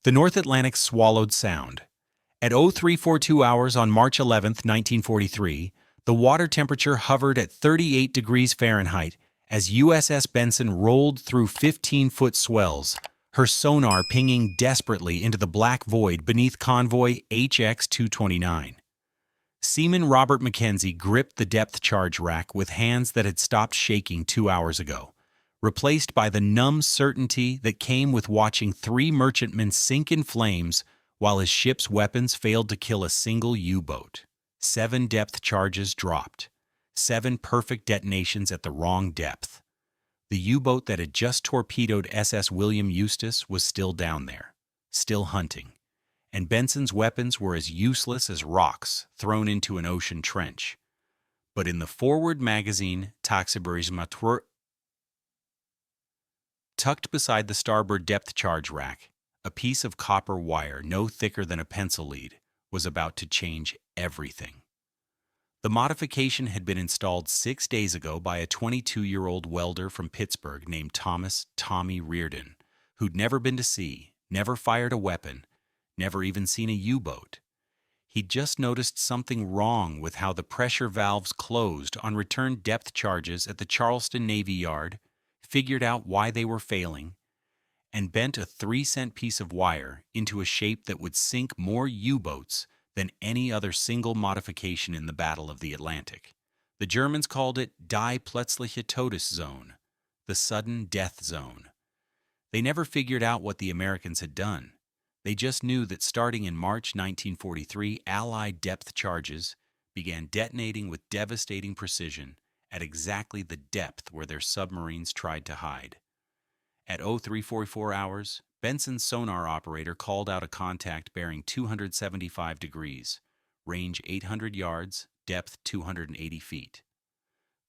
The North Atlantic swallowed sound. At 0342 hours on March 11, 1943, the water temperature hovered at 38 degrees Fahrenheit as USS Benson rolled through 15-foot swells, her sonar pinging desperately into the black void beneath convoy HX-229. Seaman Robert Mackenzie gripped the depth charge rack with hands that had stopped shaking 2 hours ago, replaced by the numb certainty that came with watching 3 merchantmen sink in flames while his ship's weapons failed to kill a single U-boat. 7 depth charges dropped. 7 perfect detonations at the wrong depth. The U-boat that had just torpedoed SS William Eustis was still down there, still hunting, and Benson's weapons were as useless as rocks thrown into an ocean trench. But in the forward magazine, Taxibarismatur, tucked beside the starboard depth charge rack, a piece of copper wire no thicker than a pencil lead was about to change everything. The modification had been installed 6 days ago by a 22-year-old welder from Pittsburgh named Thomas "Tommy" Reardon, who'd never been to sea, never fired a weapon, never even seen a U-boat. He'd just noticed something wrong with how the pressure valves closed on return depth charges at the Charleston Navy Yard, figured out why they were failing, and bent a 3-cent piece of wire into a shape that would sink more U-boats than any other single modification in the Battle of the Atlantic. The Germans called it Die plötzliche Todeszone, the sudden death zone. They never figured out what the Americans had done. They just knew that starting in March 1943, Allied depth charges began detonating with devastating precision at exactly the depth where their submarines tried to hide. At 0344 hours, Benson's sonar operator called out a contact bearing 275 degrees, range 800 yards, depth 280 feet.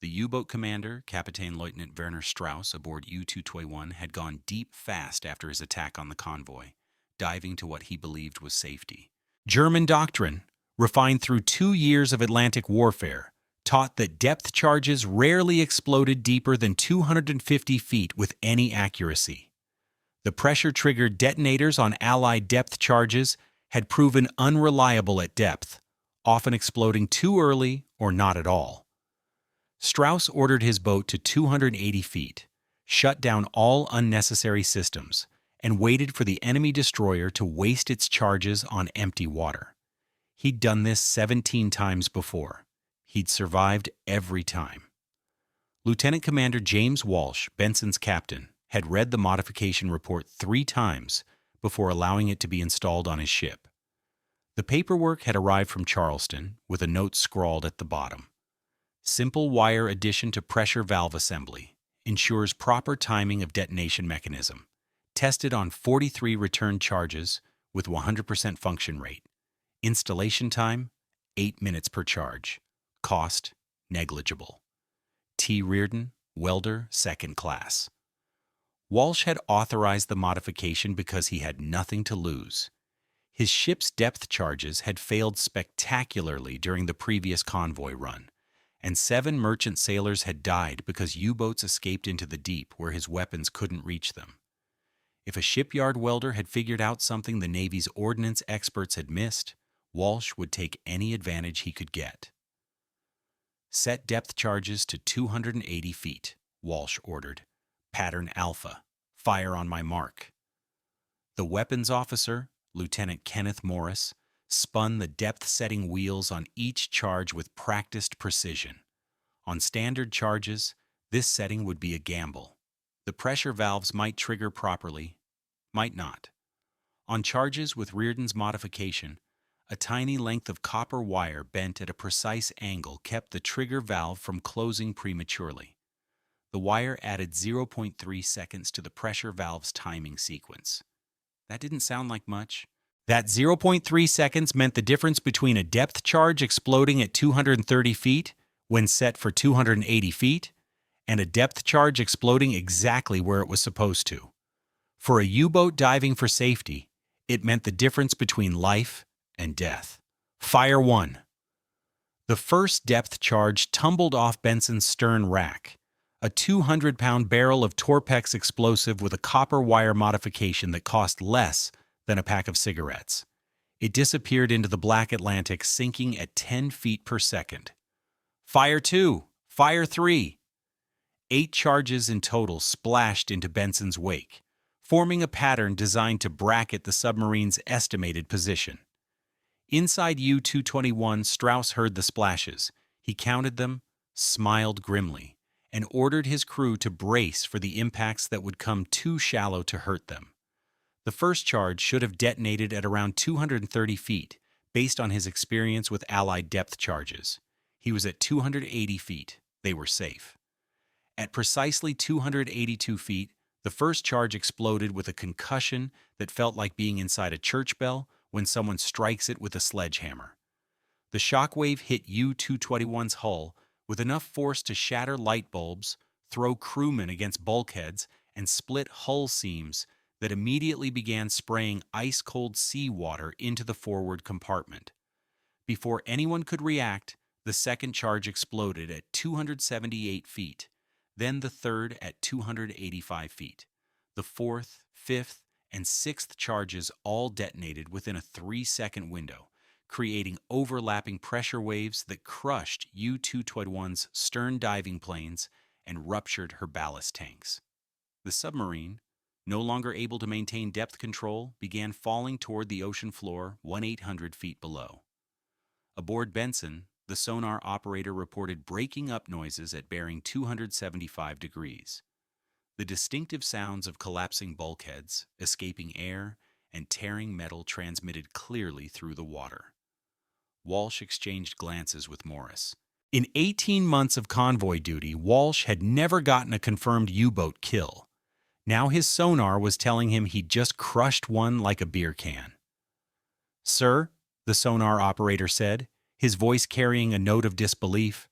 The U-boat commander, Captain Lieutenant Werner Strauss, aboard U-221, had gone deep fast after his attack on the convoy, diving to what he believed was safety. German doctrine, refined through 2 years of Atlantic warfare, taught that depth charges rarely exploded deeper than 250 feet with any accuracy. The pressure-triggered detonators on Allied depth charges had proven unreliable at depth, often exploding too early or not at all. Strauss ordered his boat to 280 feet, shut down all unnecessary systems, and waited for the enemy destroyer to waste its charges on empty water. He'd done this 17 times before. He'd survived every time. Lieutenant Commander James Walsh, Benson's captain, had read the modification report 3 times before allowing it to be installed on his ship. The paperwork had arrived from Charleston with a note scrawled at the bottom. Simple wire addition to pressure valve assembly ensures proper timing of detonation mechanism. Tested on 43 return charges with 100% function rate. Installation time, 8 minutes per charge. Cost, negligible. T. Reardon, welder, 2nd class. Walsh had authorized the modification because he had nothing to lose. His ship's depth charges had failed spectacularly during the previous convoy run, and 7 merchant sailors had died because U-boats escaped into the deep where his weapons couldn't reach them. If a shipyard welder had figured out something the Navy's ordnance experts had missed, Walsh would take any advantage he could get. Set depth charges to 280 feet, Walsh ordered. Pattern Alpha. Fire on my mark. The weapons officer, Lieutenant Kenneth Morris, spun the depth-setting wheels on each charge with practiced precision. On standard charges, this setting would be a gamble. The pressure valves might trigger properly, might not. On charges with Reardon's modification, a tiny length of copper wire bent at a precise angle kept the trigger valve from closing prematurely. The wire added 0.3 seconds to the pressure valve's timing sequence. That didn't sound like much. That 0.3 seconds meant the difference between a depth charge exploding at 230 feet when set for 280 feet and a depth charge exploding exactly where it was supposed to. For a U-boat diving for safety, it meant the difference between life and death. Fire 1. The first depth charge tumbled off Benson's stern rack, a 200-pound barrel of Torpex explosive with a copper wire modification that cost less than a pack of cigarettes. It disappeared into the black Atlantic, sinking at 10 feet per second. Fire 2! Fire 3! 8 charges in total splashed into Benson's wake, forming a pattern designed to bracket the submarine's estimated position. Inside U-221, Strauss heard the splashes. He counted them, smiled grimly, and ordered his crew to brace for the impacts that would come too shallow to hurt them. The first charge should have detonated at around 230 feet, based on his experience with Allied depth charges. He was at 280 feet. They were safe. At precisely 282 feet, the first charge exploded with a concussion that felt like being inside a church bell when someone strikes it with a sledgehammer. The shockwave hit U-221's hull with enough force to shatter light bulbs, throw crewmen against bulkheads, and split hull seams that immediately began spraying ice-cold seawater into the forward compartment. Before anyone could react, the second charge exploded at 278 feet, then the third at 285 feet. The fourth, fifth, and sixth charges all detonated within a 3-second window, creating overlapping pressure waves that crushed U-221's stern diving planes and ruptured her ballast tanks. The submarine, no longer able to maintain depth control, began falling toward the ocean floor 1,800 feet below. Aboard Benson, the sonar operator reported breaking up noises at bearing 275 degrees. The distinctive sounds of collapsing bulkheads, escaping air, and tearing metal transmitted clearly through the water. Walsh exchanged glances with Morris. In 18 months of convoy duty, Walsh had never gotten a confirmed U-boat kill. Now his sonar was telling him he'd just crushed one like a beer can. "Sir," the sonar operator said, his voice carrying a note of disbelief,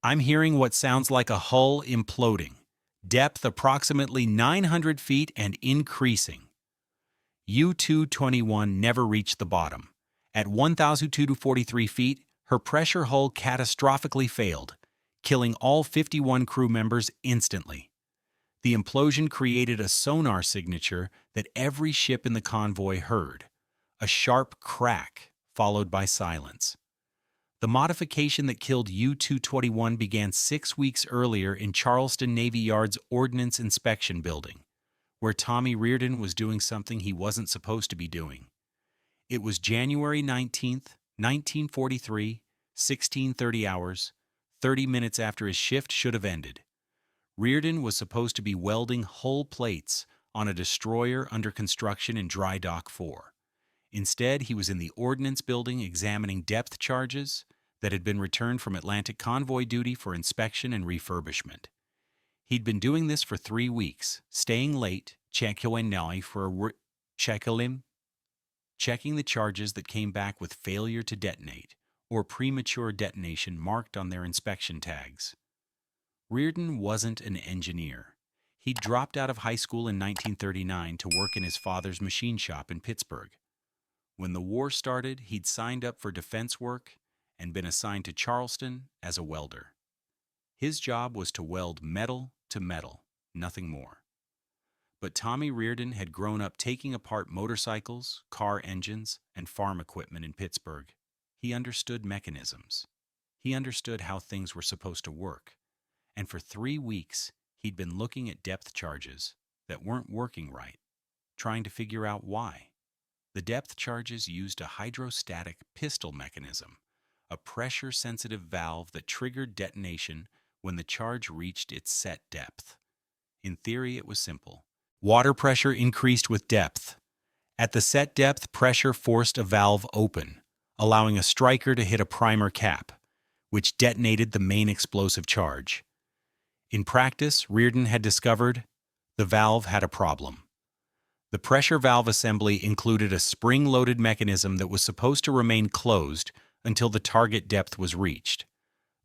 "I'm hearing what sounds like a hull imploding. Depth approximately 900 feet and increasing." U-221 never reached the bottom. At 1,243 feet, her pressure hull catastrophically failed, killing all 51 crew members instantly. The implosion created a sonar signature that every ship in the convoy heard, a sharp crack followed by silence. The modification that killed U-221 began 6 weeks earlier in Charleston Navy Yard's Ordnance Inspection Building, where Tommy Reardon was doing something he wasn't supposed to be doing. It was January 19th, 1943, 16:30 hours, 30 minutes after his shift should have ended. Reardon was supposed to be welding hull plates on a destroyer under construction in Dry Dock 4. Instead, he was in the Ordnance Building examining depth charges that had been returned from Atlantic convoy duty for inspection and refurbishment. He'd been doing this for 3 weeks, staying late, checking the charges that came back with failure to detonate or premature detonation marked on their inspection tags. Reardon wasn't an engineer. He'd dropped out of high school in 1939 to work in his father's machine shop in Pittsburgh. When the war started, he'd signed up for defense work and been assigned to Charleston as a welder. His job was to weld metal to metal, nothing more. But Tommy Reardon had grown up taking apart motorcycles, car engines, and farm equipment in Pittsburgh. He understood mechanisms. He understood how things were supposed to work. And for 3 weeks, he'd been looking at depth charges that weren't working right, trying to figure out why. The depth charges used a hydrostatic pistol mechanism, a pressure-sensitive valve that triggered detonation when the charge reached its set depth. In theory, it was simple. Water pressure increased with depth. At the set depth, pressure forced a valve open, allowing a striker to hit a primer cap, which detonated the main explosive charge. In practice, Reardon had discovered the valve had a problem. The pressure valve assembly included a spring-loaded mechanism that was supposed to remain closed until the target depth was reached.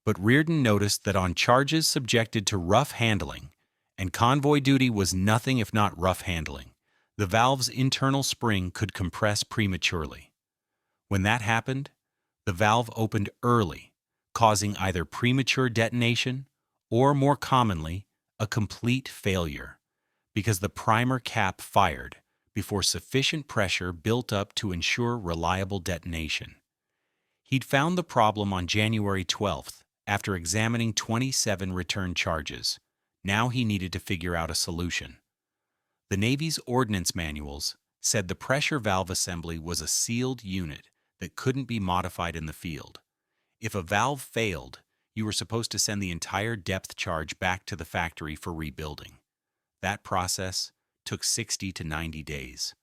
But Reardon noticed that on charges subjected to rough handling, and convoy duty was nothing if not rough handling, the valve's internal spring could compress prematurely. When that happened, the valve opened early, causing either premature detonation or, more commonly, a complete failure, because the primer cap fired before sufficient pressure built up to ensure reliable detonation. He'd found the problem on January 12th after examining 27 return charges. Now he needed to figure out a solution. The Navy's ordnance manuals said the pressure valve assembly was a sealed unit that couldn't be modified in the field. If a valve failed, you were supposed to send the entire depth charge back to the factory for rebuilding. That process took 60 to 90 days.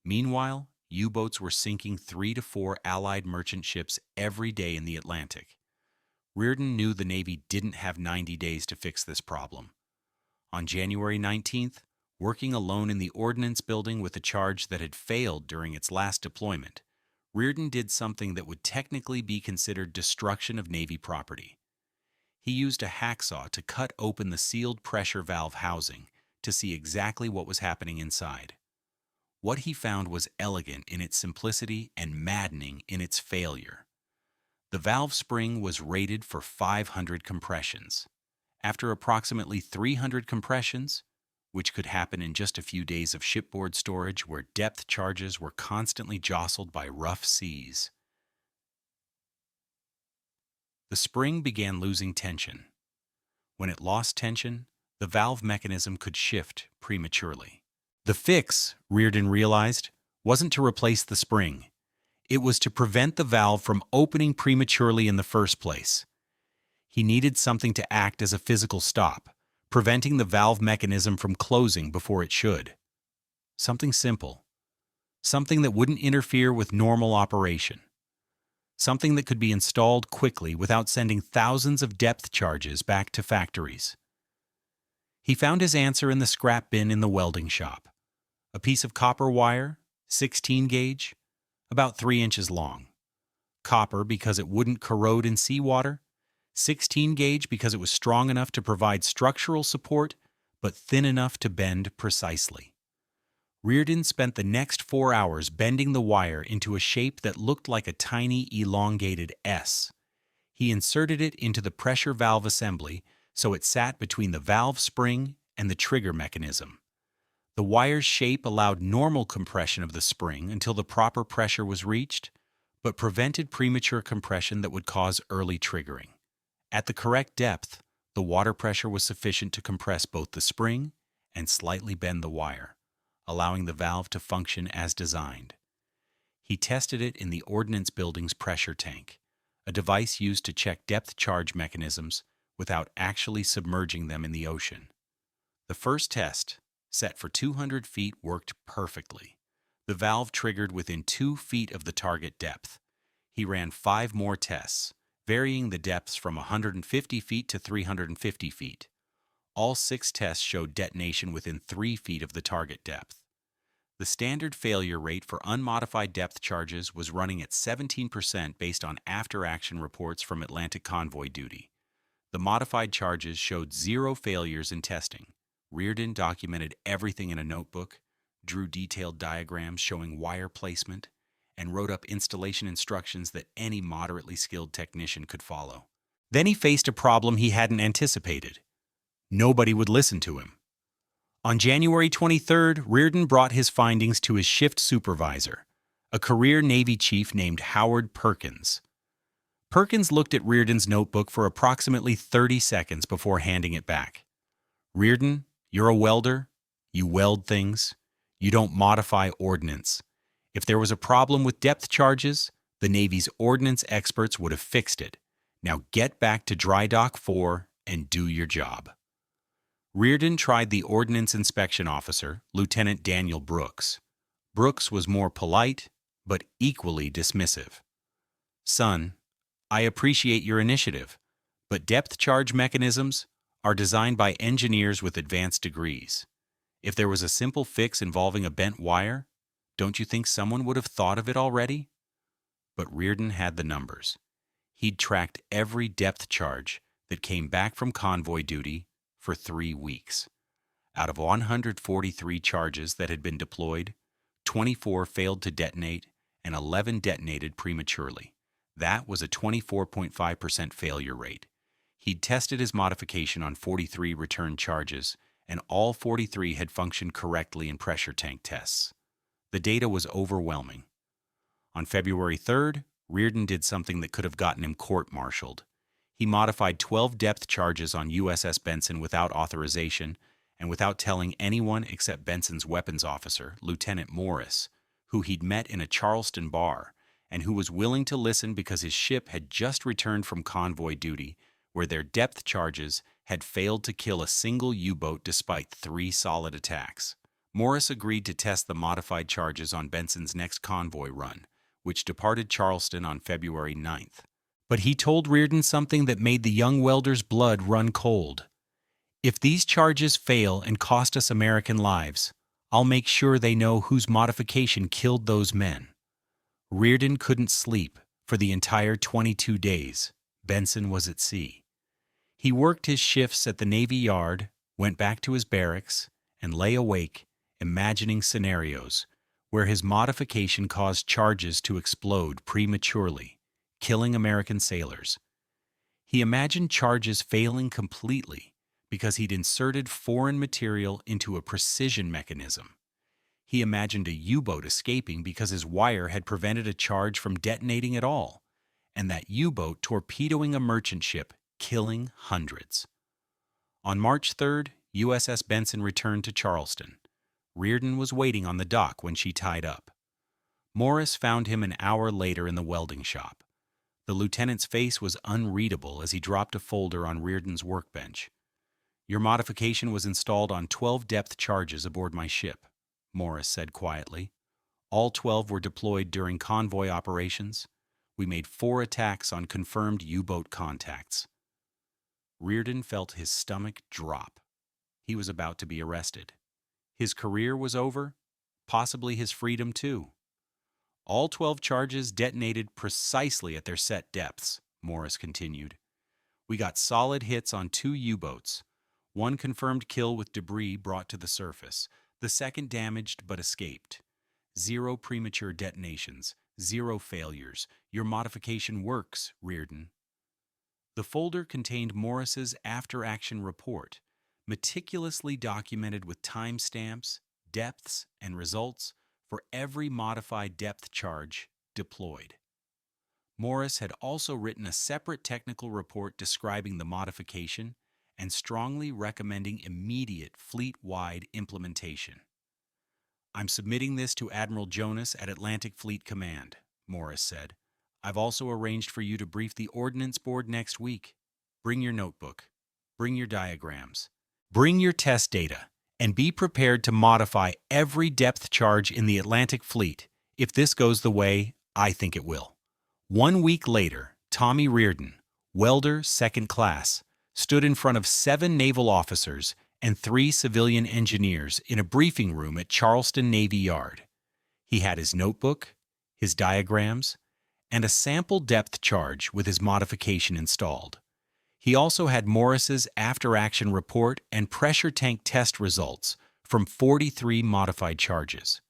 Meanwhile, U-boats were sinking 3 to 4 Allied merchant ships every day in the Atlantic. Reardon knew the Navy didn't have 90 days to fix this problem. On January 19th, working alone in the Ordnance Building with a charge that had failed during its last deployment, Reardon did something that would technically be considered destruction of Navy property. He used a hacksaw to cut open the sealed pressure valve housing to see exactly what was happening inside. What he found was elegant in its simplicity and maddening in its failure. The valve spring was rated for 500 compressions. After approximately 300 compressions, which could happen in just a few days of shipboard storage where depth charges were constantly jostled by rough seas, the spring began losing tension. When it lost tension, the valve mechanism could shift prematurely. The fix, Reardon realized, wasn't to replace the spring. It was to prevent the valve from opening prematurely in the first place. He needed something to act as a physical stop, preventing the valve mechanism from closing before it should. Something simple. Something that wouldn't interfere with normal operation. Something that could be installed quickly without sending thousands of depth charges back to factories. He found his answer in the scrap bin in the welding shop. A piece of copper wire, 16 gauge, about 3 inches long. Copper because it wouldn't corrode in seawater, 16 gauge because it was strong enough to provide structural support, but thin enough to bend precisely. Reardon spent the next 4 hours bending the wire into a shape that looked like a tiny elongated S. He inserted it into the pressure valve assembly so it sat between the valve spring and the trigger mechanism. The wire's shape allowed normal compression of the spring until the proper pressure was reached, but prevented premature compression that would cause early triggering. At the correct depth, the water pressure was sufficient to compress both the spring and slightly bend the wire, allowing the valve to function as designed. He tested it in the Ordnance Building's pressure tank, a device used to check depth charge mechanisms without actually submerging them in the ocean. The first test, set for 200 feet, worked perfectly. The valve triggered within 2 feet of the target depth. He ran 5 more tests, varying the depths from 150 feet to 350 feet. All 6 tests showed detonation within 3 feet of the target depth. The standard failure rate for unmodified depth charges was running at 17% based on after-action reports from Atlantic convoy duty. The modified charges showed 0 failures in testing. Reardon documented everything in a notebook, drew detailed diagrams showing wire placement, and wrote up installation instructions that any moderately skilled technician could follow. Then he faced a problem he hadn't anticipated. Nobody would listen to him. On January 23rd, Reardon brought his findings to his shift supervisor, a career Navy chief named Howard Perkins. Perkins looked at Reardon's notebook for approximately 30 seconds before handing it back. "Reardon, you're a welder. You weld things. You don't modify ordnance. If there was a problem with depth charges, the Navy's ordnance experts would have fixed it. Now get back to Dry Dock 4 and do your job." Reardon tried the Ordnance Inspection Officer, Lieutenant Daniel Brooks. Brooks was more polite, but equally dismissive. "Son, I appreciate your initiative, but depth charge mechanisms are designed by engineers with advanced degrees. If there was a simple fix involving a bent wire, don't you think someone would have thought of it already?" But Reardon had the numbers. He'd tracked every depth charge that came back from convoy duty for 3 weeks. Out of 143 charges that had been deployed, 24 failed to detonate and 11 detonated prematurely. That was a 24.5% failure rate. He'd tested his modification on 43 return charges, and all 43 had functioned correctly in pressure tank tests. The data was overwhelming. On February 3rd, Reardon did something that could have gotten him court-martialed. He modified 12 depth charges on USS Benson without authorization and without telling anyone except Benson's weapons officer, Lieutenant Morris, who he'd met in a Charleston bar and who was willing to listen because his ship had just returned from convoy duty, where their depth charges had failed to kill a single U-boat despite 3 solid attacks. Morris agreed to test the modified charges on Benson's next convoy run, which departed Charleston on February 9th. But he told Reardon something that made the young welder's blood run cold. "If these charges fail and cost us American lives, I'll make sure they know whose modification killed those men." Reardon couldn't sleep for the entire 22 days Benson was at sea. He worked his shifts at the Navy Yard, went back to his barracks, and lay awake, imagining scenarios where his modification caused charges to explode prematurely, killing American sailors. He imagined charges failing completely because he'd inserted foreign material into a precision mechanism. He imagined a U-boat escaping because his wire had prevented a charge from detonating at all, and that U-boat torpedoing a merchant ship, killing hundreds. On March 3rd, USS Benson returned to Charleston. Reardon was waiting on the dock when she tied up. Morris found him an hour later in the welding shop. The lieutenant's face was unreadable as he dropped a folder on Reardon's workbench. "Your modification was installed on 12 depth charges aboard my ship," Morris said quietly. "All 12 were deployed during convoy operations. We made 4 attacks on confirmed U-boat contacts." Reardon felt his stomach drop. He was about to be arrested. His career was over, possibly his freedom too. "All 12 charges detonated precisely at their set depths," Morris continued. "We got solid hits on 2 U-boats. One confirmed kill with debris brought to the surface. The second damaged but escaped. 0 premature detonations, 0 failures. Your modification works, Reardon." The folder contained Morris's after-action report, meticulously documented with timestamps, depths, and results for every modified depth charge deployed. Morris had also written a separate technical report describing the modification and strongly recommending immediate fleet-wide implementation. "I'm submitting this to Admiral Jonas at Atlantic Fleet Command," Morris said. "I've also arranged for you to brief the Ordnance Board next week. Bring your notebook. Bring your diagrams. Bring your test data, and be prepared to modify every depth charge in the Atlantic Fleet if this goes the way I think it will." 1 week later, Tommy Reardon, welder second class, stood in front of 7 naval officers and 3 civilian engineers in a briefing room at Charleston Navy Yard. He had his notebook, his diagrams, and a sample depth charge with his modification installed. He also had Morris's after-action report and pressure tank test results from 43 modified charges.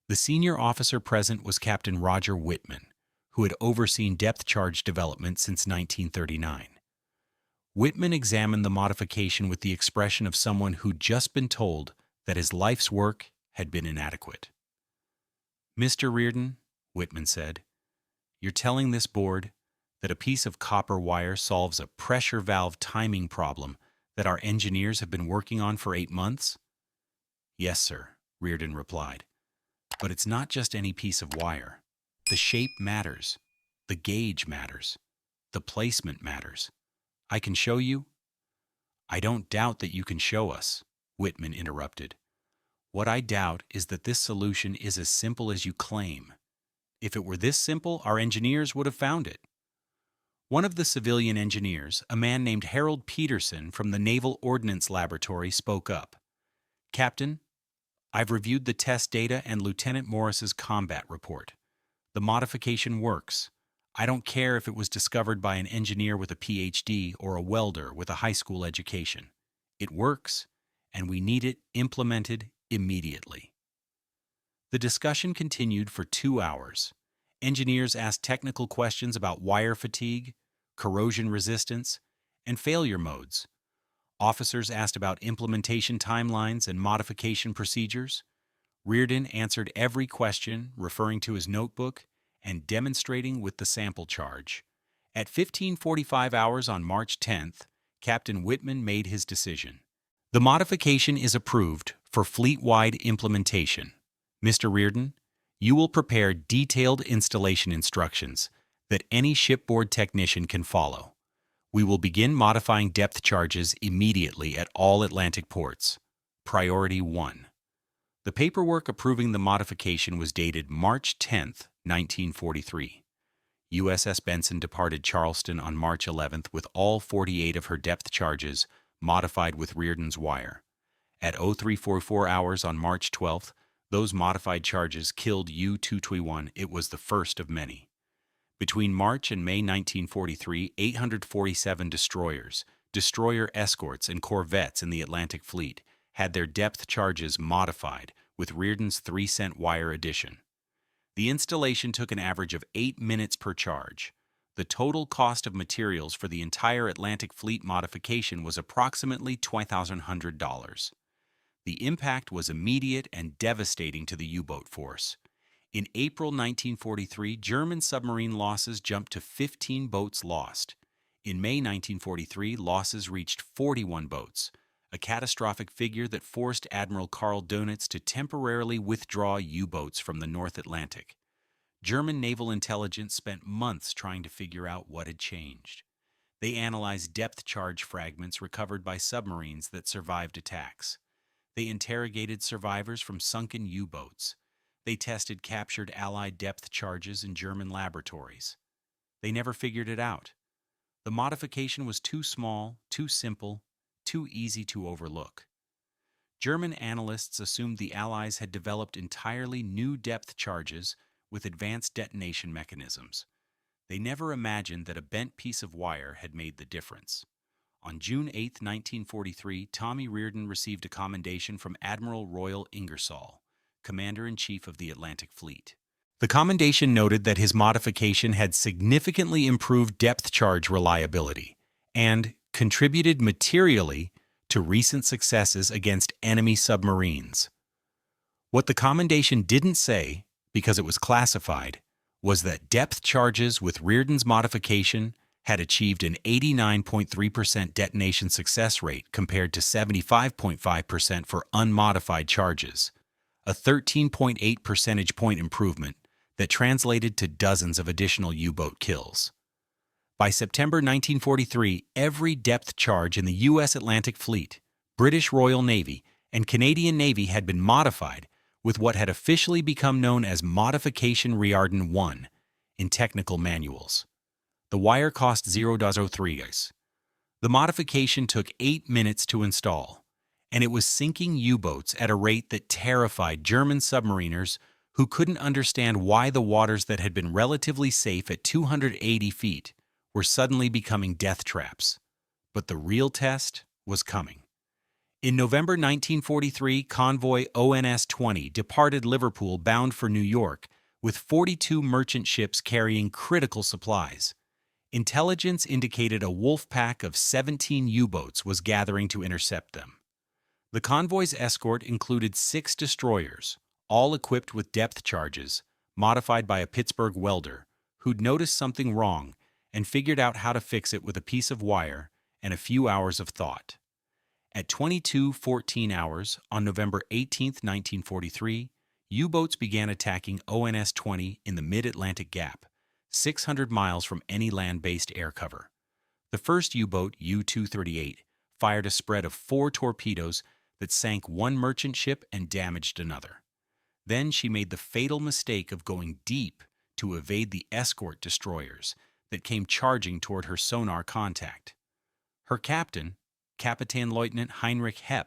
The senior officer present was Captain Roger Whitman, who had overseen depth charge development since 1939. Whitman examined the modification with the expression of someone who'd just been told that his life's work had been inadequate. "Mr. Reardon," Whitman said, "you're telling this board that a piece of copper wire solves a pressure valve timing problem that our engineers have been working on for 8 months?" "Yes, sir," Reardon replied. "But it's not just any piece of wire. The shape matters. The gauge matters. The placement matters. I can show you." "I don't doubt that you can show us," Whitman interrupted. "What I doubt is that this solution is as simple as you claim. If it were this simple, our engineers would have found it." One of the civilian engineers, a man named Harold Peterson from the Naval Ordnance Laboratory, spoke up. "Captain, I've reviewed the test data and Lieutenant Morris's combat report. The modification works. I don't care if it was discovered by an engineer with a PhD or a welder with a high school education. It works, and we need it implemented immediately." The discussion continued for 2 hours. Engineers asked technical questions about wire fatigue, corrosion resistance, and failure modes. Officers asked about implementation timelines and modification procedures. Reardon answered every question, referring to his notebook and demonstrating with the sample charge. At 15:45 hours on March 10th, Captain Whitman made his decision. The modification is approved for fleet-wide implementation. Mr. Reardon, you will prepare detailed installation instructions that any shipboard technician can follow. We will begin modifying depth charges immediately at all Atlantic ports. Priority 1. The paperwork approving the modification was dated March 10, 1943. USS Benson departed Charleston on March 11th with all 48 of her depth charges modified with Reardon's wire. At 0344 hours on March 12th, those modified charges killed U-221. It was the first of many. Between March and May 1943, 847 destroyers, destroyer escorts, and corvettes in the Atlantic Fleet had their depth charges modified with Reardon's 3-cent wire addition. The installation took an average of 8 minutes per charge. The total cost of materials for the entire Atlantic Fleet modification was approximately $2,100. The impact was immediate and devastating to the U-boat force. In April 1943, German submarine losses jumped to 15 boats lost. In May 1943, losses reached 41 boats, a catastrophic figure that forced Admiral Karl Dönitz to temporarily withdraw U-boats from the North Atlantic. German naval intelligence spent months trying to figure out what had changed. They analyzed depth charge fragments recovered by submarines that survived attacks. They interrogated survivors from sunken U-boats. They tested captured Allied depth charges in German laboratories. They never figured it out. The modification was too small, too simple, too easy to overlook. German analysts assumed the Allies had developed entirely new depth charges with advanced detonation mechanisms. They never imagined that a bent piece of wire had made the difference. On June 8, 1943, Tommy Reardon received a commendation from Admiral Royal Ingersoll, Commander-in-Chief of the Atlantic Fleet. The commendation noted that his modification had significantly improved depth charge reliability and contributed materially to recent successes against enemy submarines. What the commendation didn't say, because it was classified, was that depth charges with Reardon's modification had achieved an 89.3% detonation success rate compared to 75.5% for unmodified charges, a 13.8 percentage point improvement that translated to dozens of additional U-boat kills. By September 1943, every depth charge in the U.S. Atlantic Fleet, British Royal Navy, and Canadian Navy had been modified with what had officially become known as Modification Reardon 1 in technical manuals. The wire cost $0.03. The modification took 8 minutes to install, and it was sinking U-boats at a rate that terrified German submariners who couldn't understand why the waters that had been relatively safe at 280 feet were suddenly becoming death traps. But the real test was coming. In November 1943, convoy ONS-20 departed Liverpool bound for New York with 42 merchant ships carrying critical supplies. Intelligence indicated a wolf pack of 17 U-boats was gathering to intercept them. The convoy's escort included 6 destroyers, all equipped with depth charges, modified by a Pittsburgh welder, who'd noticed something wrong and figured out how to fix it with a piece of wire and a few hours of thought. At 22:14 hours on November 18, 1943, U-boats began attacking ONS-20 in the mid-Atlantic Gap, 600 miles from any land-based air cover. The first U-boat, U-238, fired a spread of 4 torpedoes that sank one merchant ship and damaged another. Then she made the fatal mistake of going deep to evade the escort destroyers that came charging toward her sonar contact. Her captain, Kapitän-Leutnant Heinrich Hepp,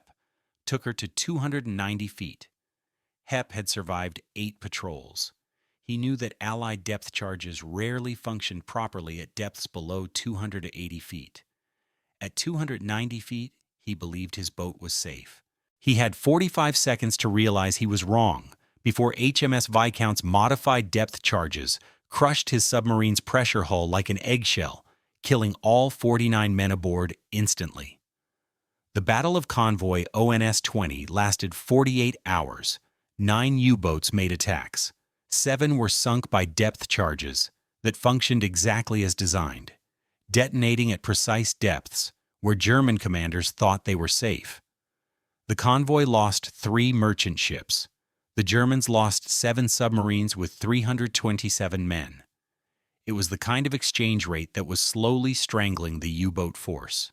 took her to 290 feet. Hepp had survived 8 patrols. He knew that Allied depth charges rarely functioned properly at depths below 280 feet. At 290 feet, he believed his boat was safe. He had 45 seconds to realize he was wrong before HMS Viscount's modified depth charges crushed his submarine's pressure hull like an eggshell, killing all 49 men aboard instantly. The Battle of Convoy ONS-20 lasted 48 hours, 9 U-boats made attacks. 7 were sunk by depth charges that functioned exactly as designed, detonating at precise depths where German commanders thought they were safe. The convoy lost 3 merchant ships. The Germans lost 7 submarines with 327 men. It was the kind of exchange rate that was slowly strangling the U-boat force.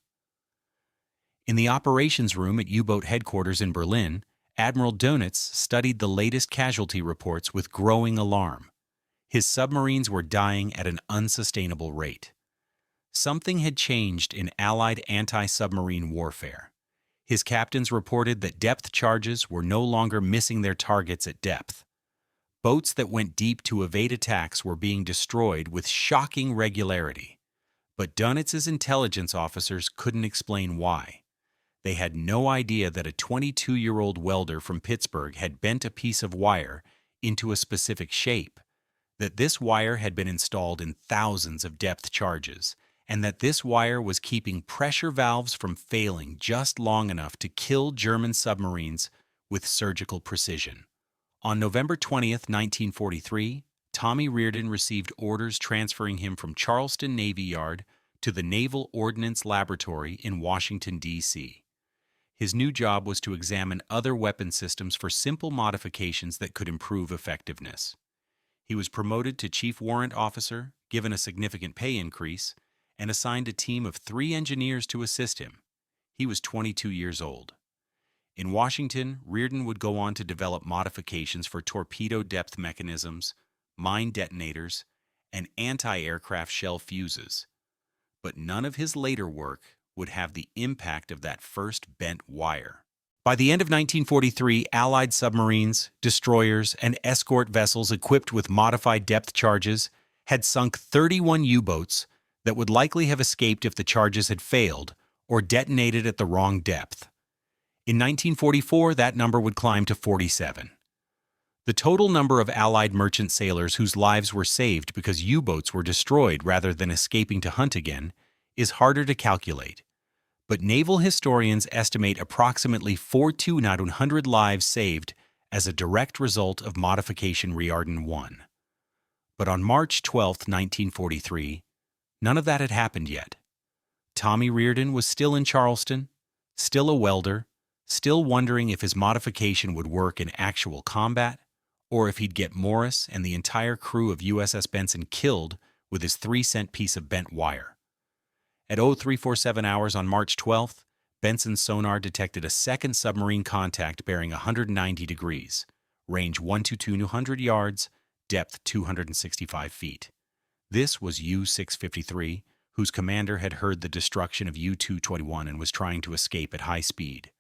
In the operations room at U-boat headquarters in Berlin, Admiral Dönitz studied the latest casualty reports with growing alarm. His submarines were dying at an unsustainable rate. Something had changed in Allied anti-submarine warfare. His captains reported that depth charges were no longer missing their targets at depth. Boats that went deep to evade attacks were being destroyed with shocking regularity. But Dönitz's intelligence officers couldn't explain why. They had no idea that a 22-year-old welder from Pittsburgh had bent a piece of wire into a specific shape, that this wire had been installed in thousands of depth charges, and that this wire was keeping pressure valves from failing just long enough to kill German submarines with surgical precision. On November 20th, 1943, Tommy Reardon received orders transferring him from Charleston Navy Yard to the Naval Ordnance Laboratory in Washington, D.C. His new job was to examine other weapon systems for simple modifications that could improve effectiveness. He was promoted to Chief Warrant Officer, given a significant pay increase, and assigned a team of 3 engineers to assist him. He was 22 years old. In Washington, Reardon would go on to develop modifications for torpedo depth mechanisms, mine detonators, and anti-aircraft shell fuses. But none of his later work would have the impact of that first bent wire. By the end of 1943, Allied submarines, destroyers, and escort vessels equipped with modified depth charges had sunk 31 U-boats that would likely have escaped if the charges had failed or detonated at the wrong depth. In 1944, that number would climb to 47. The total number of Allied merchant sailors whose lives were saved because U-boats were destroyed rather than escaping to hunt again is harder to calculate, but naval historians estimate approximately 14 out of 100 lives saved as a direct result of Modification Reardon 1. But on March 12, 1943, none of that had happened yet. Tommy Reardon was still in Charleston, still a welder, still wondering if his modification would work in actual combat, or if he'd get Morris and the entire crew of USS Benson killed with his 3-cent piece of bent wire. At 0347 hours on March 12th, Benson's sonar detected a second submarine contact bearing 190 degrees, range 122 yards, depth 265 feet. This was U-653, whose commander had heard the destruction of U-221 and was trying to escape at high speed.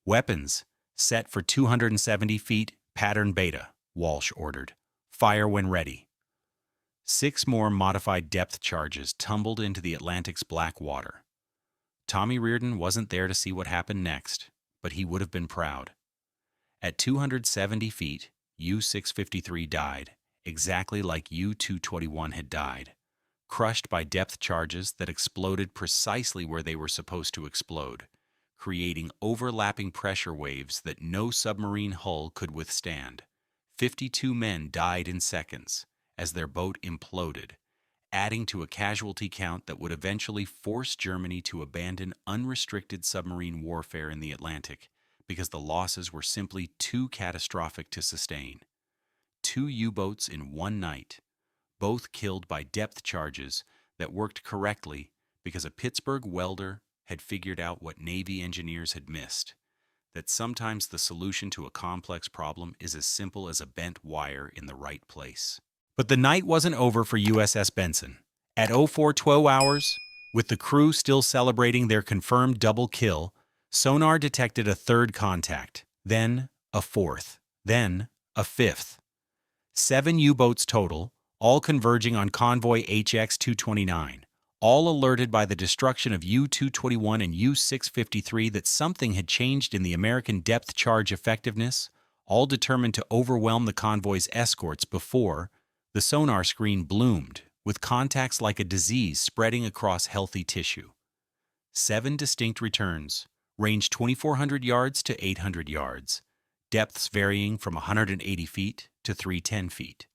Weapons, set for 270 feet, pattern beta, Walsh ordered. Fire when ready. 6 more modified depth charges tumbled into the Atlantic's black water. Tommy Reardon wasn't there to see what happened next, but he would have been proud. At 270 feet, U-653 died, exactly like U-221 had died, crushed by depth charges that exploded precisely where they were supposed to explode, creating overlapping pressure waves that no submarine hull could withstand. 52 men died in seconds as their boat imploded, adding to a casualty count that would eventually force Germany to abandon unrestricted submarine warfare in the Atlantic because the losses were simply too catastrophic to sustain. 2 U-boats in one night, both killed by depth charges that worked correctly because a Pittsburgh welder had figured out what Navy engineers had missed, that sometimes the solution to a complex problem is as simple as a bent wire in the right place. But the night wasn't over for USS Benson. At 0412 hours, with the crew still celebrating their confirmed double kill, sonar detected a 3rd contact, then a 4th, then a 5th. 7 U-boats total, all converging on convoy HX-229, all alerted by the destruction of U-221 and U-653 that something had changed in the American depth charge effectiveness, all determined to overwhelm the convoy's escorts before the sonar screen bloomed, with contacts like a disease spreading across healthy tissue. 7 distinct returns, range 2,400 yards to 800 yards, depths varying from 180 feet to 310 feet.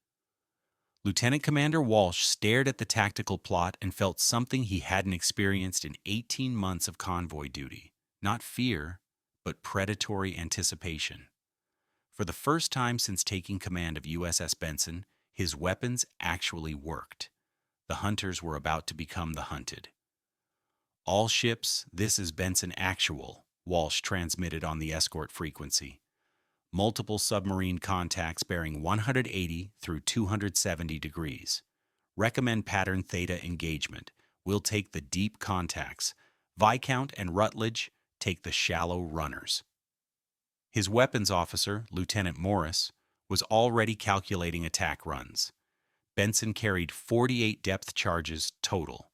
Lieutenant Commander Walsh stared at the tactical plot and felt something he hadn't experienced in 18 months of convoy duty. Not fear, but predatory anticipation. For the first time since taking command of USS Benson, his weapons actually worked. The hunters were about to become the hunted. "All ships, this is Benson Actual," Walsh transmitted on the escort frequency. "Multiple submarine contacts bearing 180 through 270 degrees. Recommend pattern theta engagement. We'll take the deep contacts. Viscount and Rutledge take the shallow runners." His weapons officer, Lieutenant Morris, was already calculating attack runs. Benson carried 48 depth charges total.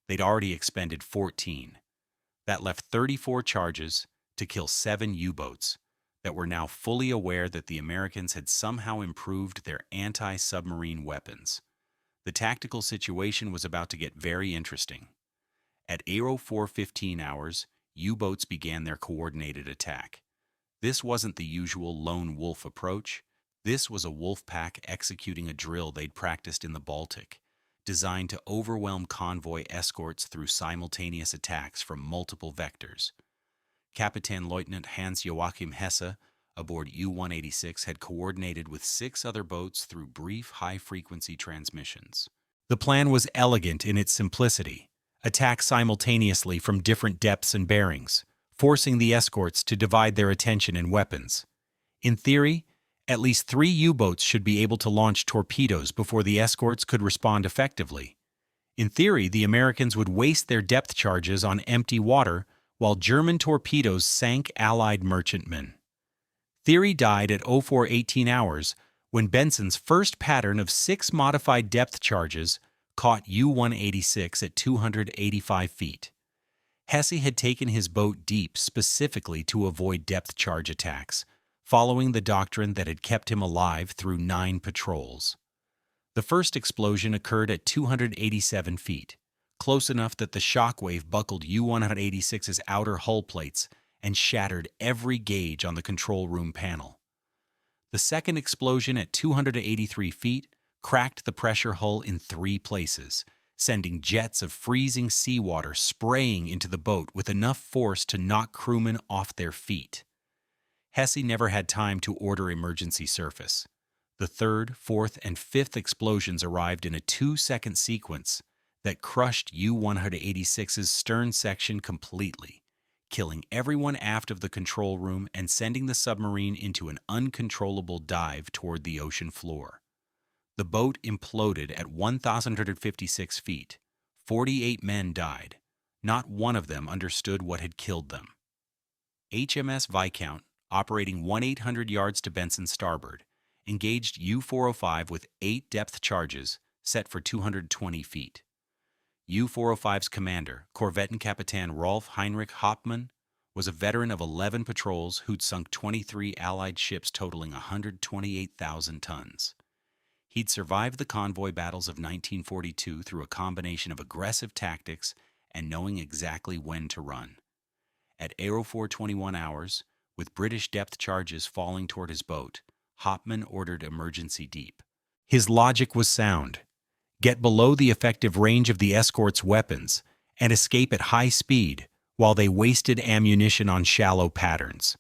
They'd already expended 14. That left 34 charges to kill 7 U-boats that were now fully aware that the Americans had somehow improved their anti-submarine weapons. The tactical situation was about to get very interesting. At 04:15 hours, U-boats began their coordinated attack. This wasn't the usual lone wolf approach. This was a wolf pack executing a drill they'd practiced in the Baltic, designed to overwhelm convoy escorts through simultaneous attacks from multiple vectors. Captain Lieutenant Hans-Joachim Hesse, aboard U-186, had coordinated with 6 other boats through brief high-frequency transmissions. The plan was elegant in its simplicity: attack simultaneously from different depths and bearings, forcing the escorts to divide their attention and weapons. In theory, at least 3 U-boats should be able to launch torpedoes before the escorts could respond effectively. In theory, the Americans would waste their depth charges on empty water while German torpedoes sank Allied merchantmen. Theory died at 04:18 hours when Benson's first pattern of 6 modified depth charges caught U-186 at 285 feet. Hesse had taken his boat deep specifically to avoid depth charge attacks, following the doctrine that had kept him alive through 9 patrols. The first explosion occurred at 287 feet, close enough that the shockwave buckled U-186's outer hull plates and shattered every gauge on the control room panel. The second explosion at 283 feet cracked the pressure hull in 3 places, sending jets of freezing seawater spraying into the boat with enough force to knock crewmen off their feet. Hesse never had time to order emergency surface. The 3rd, 4th, and 5th explosions arrived in a 2-second sequence that crushed U-186's stern section completely, killing everyone aft of the control room and sending the submarine into an uncontrollable dive toward the ocean floor. The boat imploded at 1,156 feet. 48 men died. Not one of them understood what had killed them. HMS Viscount, operating 1,800 yards to Benson's starboard, engaged U-405 with 8 depth charges set for 220 feet. U-405's commander, Korvettenkapitän Rolf Heinrich Hauptmann, was a veteran of 11 patrols who'd sunk 23 Allied ships totaling 128,000 tons. He'd survived the convoy battles of 1942 through a combination of aggressive tactics and knowing exactly when to run. At 04:21 hours, with British depth charges falling toward his boat, Hauptmann ordered emergency deep. His logic was sound: get below the effective range of the escort's weapons and escape at high speed while they wasted ammunition on shallow patterns.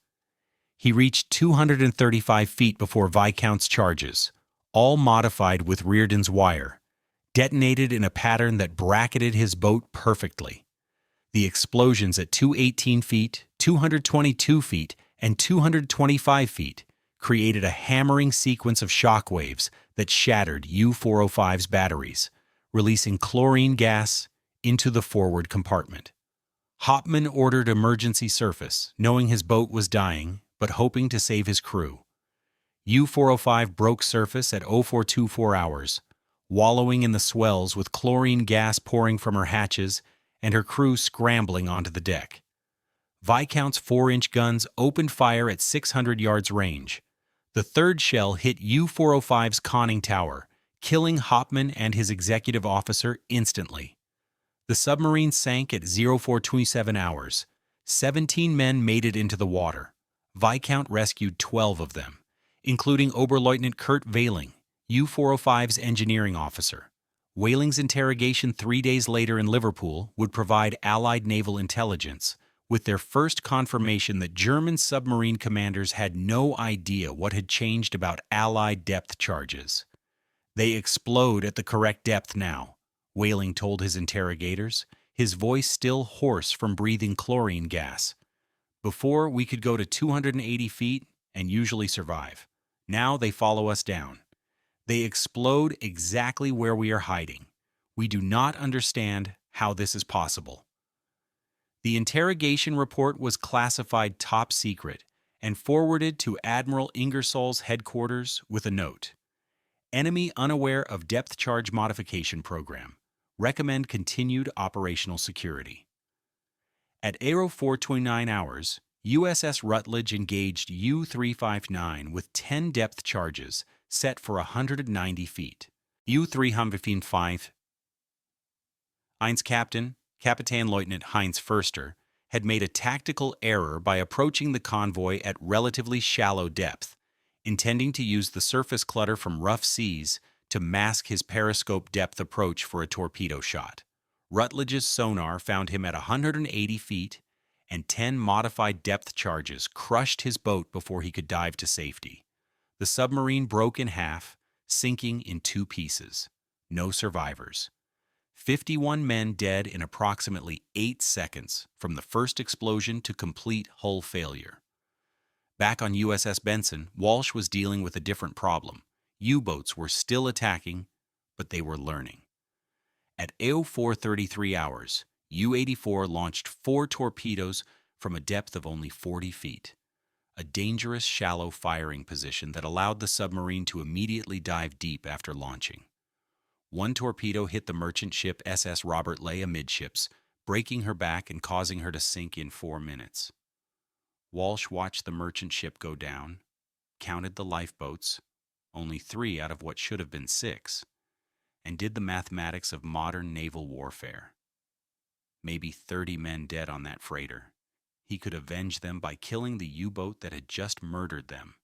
He reached 235 feet before Viscount's charges, all modified with Reardon's wire, detonated in a pattern that bracketed his boat perfectly. The explosions at 218 feet, 222 feet, and 225 feet created a hammering sequence of shock waves that shattered U-405's batteries, releasing chlorine gas into the forward compartment. Hauptmann ordered emergency surface, knowing his boat was dying, but hoping to save his crew. U-405 broke surface at 04:24 hours, wallowing in the swells with chlorine gas pouring from her hatches and her crew scrambling onto the deck. Viscount's 4-inch guns opened fire at 600 yards range. The 3rd shell hit U-405's conning tower, killing Hauptmann and his executive officer instantly. The submarine sank at 04:27 hours. 17 men made it into the water. Viscount rescued 12 of them, including Oberleutnant Kurt Veiling, U-405's engineering officer. Weyling's interrogation 3 days later in Liverpool would provide Allied naval intelligence with their first confirmation that German submarine commanders had no idea what had changed about Allied depth charges. "They explode at the correct depth now," Weyling told his interrogators, his voice still hoarse from breathing chlorine gas. "Before, we could go to 280 feet and usually survive. Now they follow us down. They explode exactly where we are hiding. We do not understand how this is possible." The interrogation report was classified top secret and forwarded to Admiral Ingersoll's headquarters with a note. "Enemy unaware of depth charge modification program. Recommend continued operational security." At 0429 hours, USS Rutledge engaged U-359 with 10 depth charges set for 190 feet. U-355 Heinz Kapitän Lieutenant Heinz Förster had made a tactical error by approaching the convoy at relatively shallow depth, intending to use the surface clutter from rough seas to mask his periscope depth approach for a torpedo shot. Rutledge's sonar found him at 180 feet, and 10 modified depth charges crushed his boat before he could dive to safety. The submarine broke in half, sinking in 2 pieces. No survivors. 51 men dead in approximately 8 seconds from the first explosion to complete hull failure. Back on USS Benson, Walsh was dealing with a different problem. U-boats were still attacking, but they were learning. At 0433 hours, U-84 launched 4 torpedoes from a depth of only 40 feet, a dangerous shallow firing position that allowed the submarine to immediately dive deep after launching. 1 torpedo hit the merchant ship SS Robert Ley amidships, breaking her back and causing her to sink in 4 minutes. Walsh watched the merchant ship go down, counted the lifeboats, only 3 out of what should have been 6, and did the mathematics of modern naval warfare. Maybe 30 men dead on that freighter. He could avenge them by killing the U-boat that had just murdered them.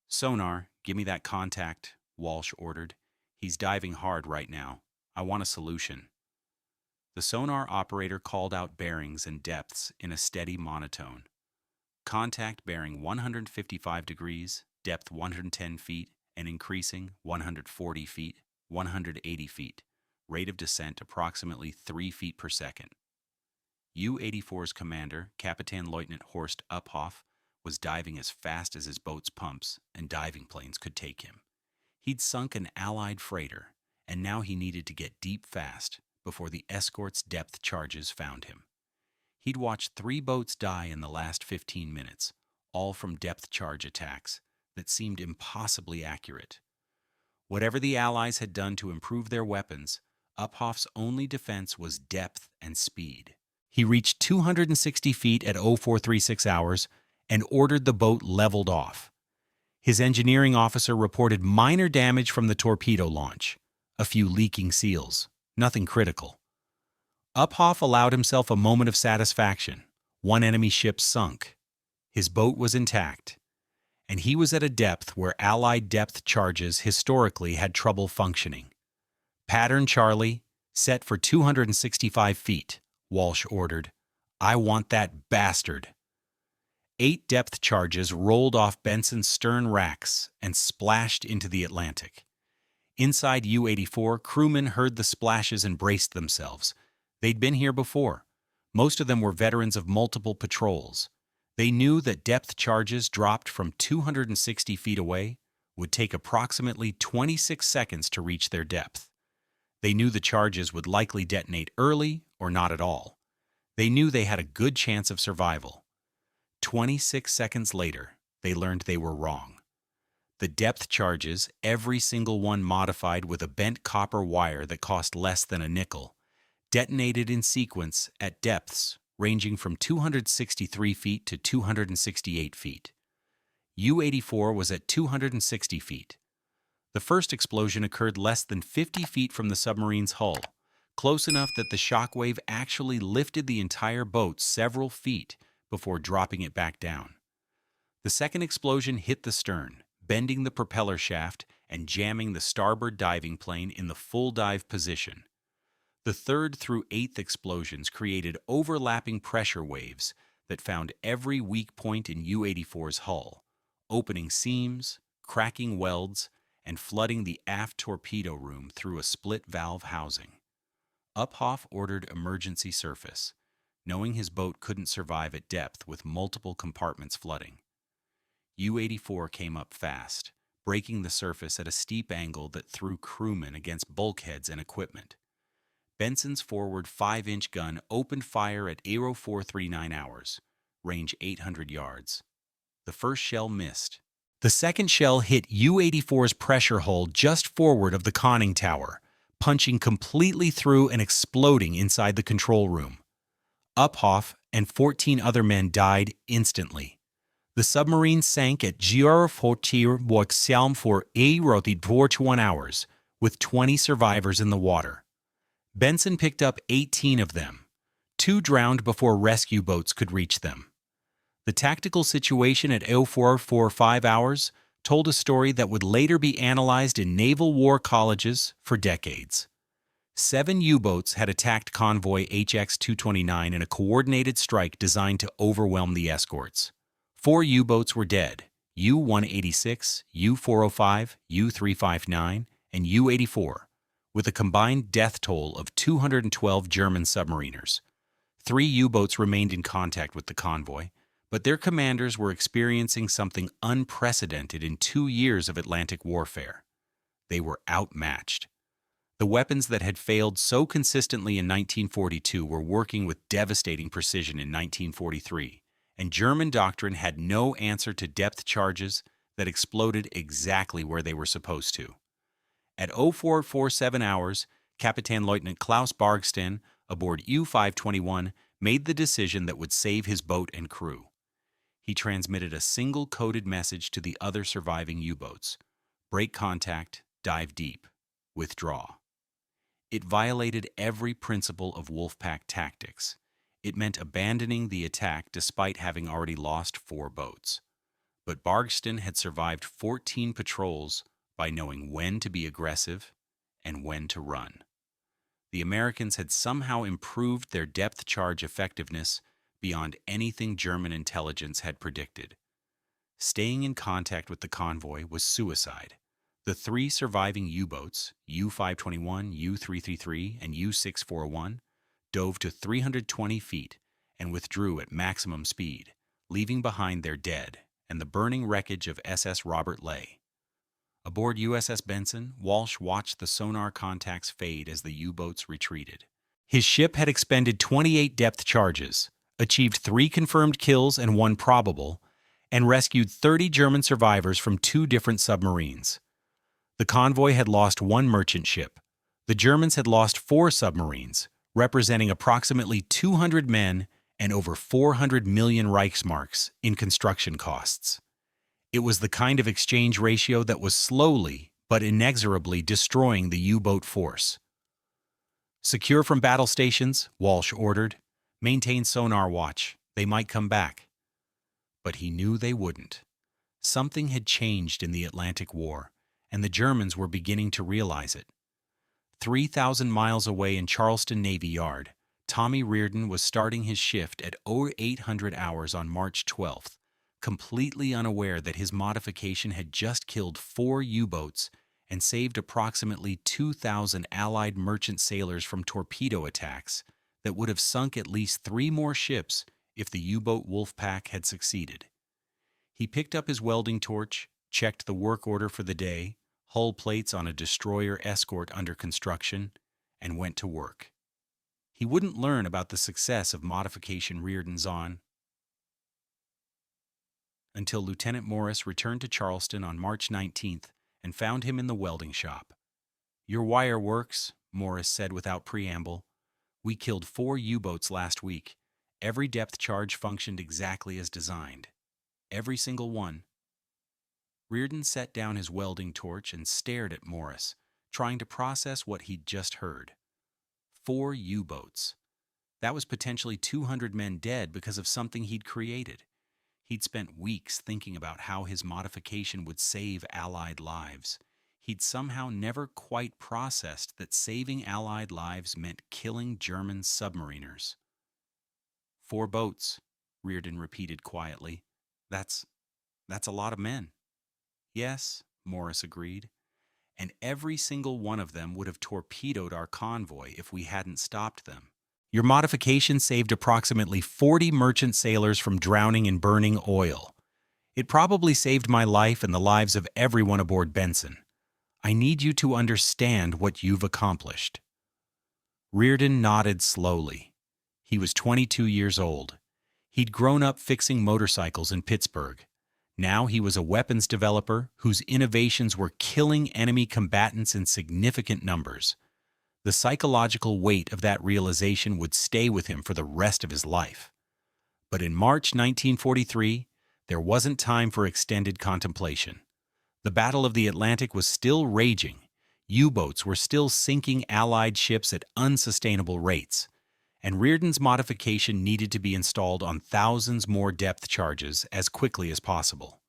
"Sonar, give me that contact," Walsh ordered. "He's diving hard right now. I want a solution." The sonar operator called out bearings and depths in a steady monotone. "Contact bearing 155 degrees, depth 110 feet, and increasing 140 feet, 180 feet. Rate of descent approximately 3 feet per second." U-84's commander, Kapitän Lieutenant Horst Uphoff, was diving as fast as his boat's pumps and diving planes could take him. He'd sunk an Allied freighter, and now he needed to get deep fast before the escort's depth charges found him. He'd watched 3 boats die in the last 15 minutes, all from depth charge attacks that seemed impossibly accurate. Whatever the Allies had done to improve their weapons, Uphoff's only defense was depth and speed. He reached 260 feet at 0436 hours and ordered the boat leveled off. His engineering officer reported minor damage from the torpedo launch, a few leaking seals, nothing critical. Uphoff allowed himself a moment of satisfaction. 1 enemy ship sunk. His boat was intact, and he was at a depth where Allied depth charges historically had trouble functioning. "Pattern Charlie, set for 265 feet, Walsh ordered. "I want that bastard." 8 depth charges rolled off Benson's stern racks and splashed into the Atlantic. Inside U-84, crewmen heard the splashes and braced themselves. They'd been here before. Most of them were veterans of multiple patrols. They knew that depth charges dropped from 260 feet away would take approximately 26 seconds to reach their depth. They knew the charges would likely detonate early or not at all. They knew they had a good chance of survival. 26 seconds later, they learned they were wrong. The depth charges, every single one modified with a bent copper wire that cost less than a nickel, detonated in sequence at depths ranging from 263 feet to 268 feet. U-84 was at 260 feet. The first explosion occurred less than 50 feet from the submarine's hull, close enough that the shockwave actually lifted the entire boat several feet before dropping it back down. The second explosion hit the stern, bending the propeller shaft and jamming the starboard diving plane in the full dive position. The third through eighth explosions created overlapping pressure waves that found every weak point in U-84's hull, opening seams, cracking welds, and flooding the aft torpedo room through a split-valve housing. Uphoff ordered emergency surface, knowing his boat couldn't survive at depth with multiple compartments flooding. U-84 came up fast, breaking the surface at a steep angle that threw crewmen against bulkheads and equipment. Benson's forward 5-inch gun opened fire at 0439 hours, range 800 yards. The first shell missed. The second shell hit U-84's pressure hull just forward of the conning tower, punching completely through and exploding inside the control room. Uphoff and 14 other men died instantly. The submarine sank at 04:41 for 8:41 hours, with 20 survivors in the water. Benson picked up 18 of them. 2 drowned before rescue boats could reach them. The tactical situation at 04:45 hours told a story that would later be analyzed in naval war colleges for decades. 7 U-boats had attacked convoy HX-229 in a coordinated strike designed to overwhelm the escorts. 4 U-boats were dead: U-186, U-405, U-359, and U-84, with a combined death toll of 212 German submariners. 3 U-boats remained in contact with the convoy, but their commanders were experiencing something unprecedented in 2 years of Atlantic warfare. They were outmatched. The weapons that had failed so consistently in 1942 were working with devastating precision in 1943, and German doctrine had no answer to depth charges that exploded exactly where they were supposed to. At 04:47 hours, Captain Lieutenant Klaus Bargsten, aboard U-521, made the decision that would save his boat and crew. He transmitted a single coded message to the other surviving U-boats: break contact, dive deep, withdraw. It violated every principle of Wolfpack tactics. It meant abandoning the attack despite having already lost 4 boats. But Bargsten had survived 14 patrols by knowing when to be aggressive and when to run. The Americans had somehow improved their depth charge effectiveness beyond anything German intelligence had predicted. Staying in contact with the convoy was suicide. The 3 surviving U-boats, U-521, U-333, and U-6401, dove to 320 feet and withdrew at maximum speed, leaving behind their dead and the burning wreckage of SS Robert Ley. Aboard USS Benson, Walsh watched the sonar contacts fade as the U-boats retreated. His ship had expended 28 depth charges, achieved 3 confirmed kills and 1 probable, and rescued 30 German survivors from 2 different submarines. The convoy had lost 1 merchant ship. The Germans had lost 4 submarines, representing approximately 200 men and over 400 million Reichsmarks in construction costs. It was the kind of exchange ratio that was slowly but inexorably destroying the U-boat force. Secure from battle stations, Walsh ordered. Maintain sonar watch. They might come back. But he knew they wouldn't. Something had changed in the Atlantic War, and the Germans were beginning to realize it. 3,000 miles away in Charleston Navy Yard, Tommy Reardon was starting his shift at 0800 hours on March 12th, completely unaware that his modification had just killed 4 U-boats and saved approximately 2,000 Allied merchant sailors from torpedo attacks that would have sunk at least 3 more ships if the U-boat Wolfpack had succeeded. He picked up his welding torch, checked the work order for the day, hull plates on a destroyer escort under construction, and went to work. He wouldn't learn about the success of modification Reardon's on until Lieutenant Morris returned to Charleston on March 19th and found him in the welding shop. "Your wire works," Morris said without preamble. "We killed 4 U-boats last week. Every depth charge functioned exactly as designed. Every single one." Reardon set down his welding torch and stared at Morris, trying to process what he'd just heard. 4 U-boats. That was potentially 200 men dead because of something he'd created. He'd spent weeks thinking about how his modification would save Allied lives. He'd somehow never quite processed that saving Allied lives meant killing German submariners. 4 boats, Reardon repeated quietly. That's a lot of men. Yes, Morris agreed. And every single one of them would have torpedoed our convoy if we hadn't stopped them. Your modification saved approximately 40 merchant sailors from drowning in burning oil. It probably saved my life and the lives of everyone aboard Benson. I need you to understand what you've accomplished. Reardon nodded slowly. He was 22 years old. He'd grown up fixing motorcycles in Pittsburgh. Now he was a weapons developer whose innovations were killing enemy combatants in significant numbers. The psychological weight of that realization would stay with him for the rest of his life. But in March 1943, there wasn't time for extended contemplation. The Battle of the Atlantic was still raging. U-boats were still sinking Allied ships at unsustainable rates, and Reardon's modification needed to be installed on thousands more depth charges as quickly as possible.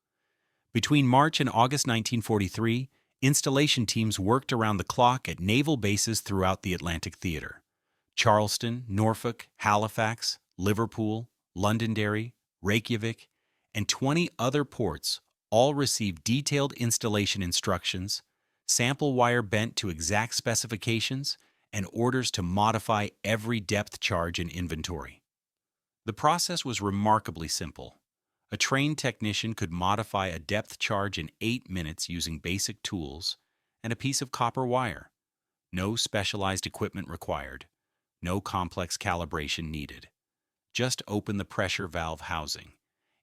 Between March and August 1943, installation teams worked around the clock at naval bases throughout the Atlantic Theater. Charleston, Norfolk, Halifax, Liverpool, Londonderry, Reykjavik, and 20 other ports all received detailed installation instructions, sample wire bent to exact specifications, and orders to modify every depth charge in inventory. The process was remarkably simple. A trained technician could modify a depth charge in 8 minutes using basic tools and a piece of copper wire. No specialized equipment required. No complex calibration needed. Just open the pressure valve housing.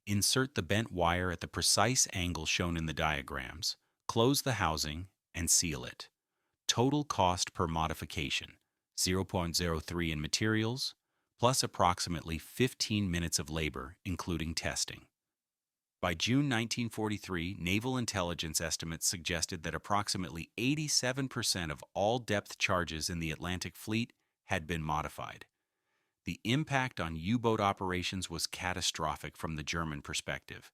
Insert the bent wire at the precise angle shown in the diagrams, close the housing, and seal it. Total cost per modification, 0.03 in materials, plus approximately 15 minutes of labor, including testing. By June 1943, naval intelligence estimates suggested that approximately 87% of all depth charges in the Atlantic Fleet had been modified. The impact on U-boat operations was catastrophic from the German perspective.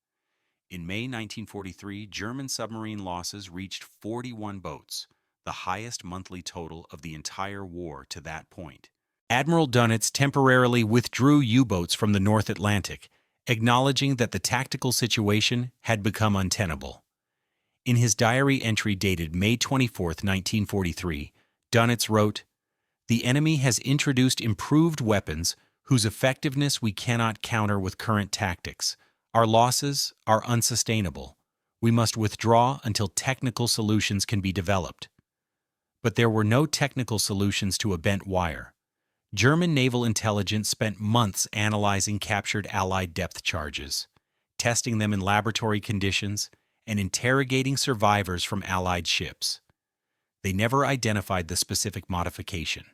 In May 1943, German submarine losses reached 41 boats, the highest monthly total of the entire war to that point. Admiral Dönitz temporarily withdrew U-boats from the North Atlantic, acknowledging that the tactical situation had become untenable. In his diary entry dated May 24, 1943, Dönitz wrote, "The enemy has introduced improved weapons whose effectiveness we cannot counter with current tactics. Our losses are unsustainable. We must withdraw until technical solutions can be developed." But there were no technical solutions to a bent wire. German naval intelligence spent months analyzing captured Allied depth charges, testing them in laboratory conditions, and interrogating survivors from Allied ships. They never identified the specific modification.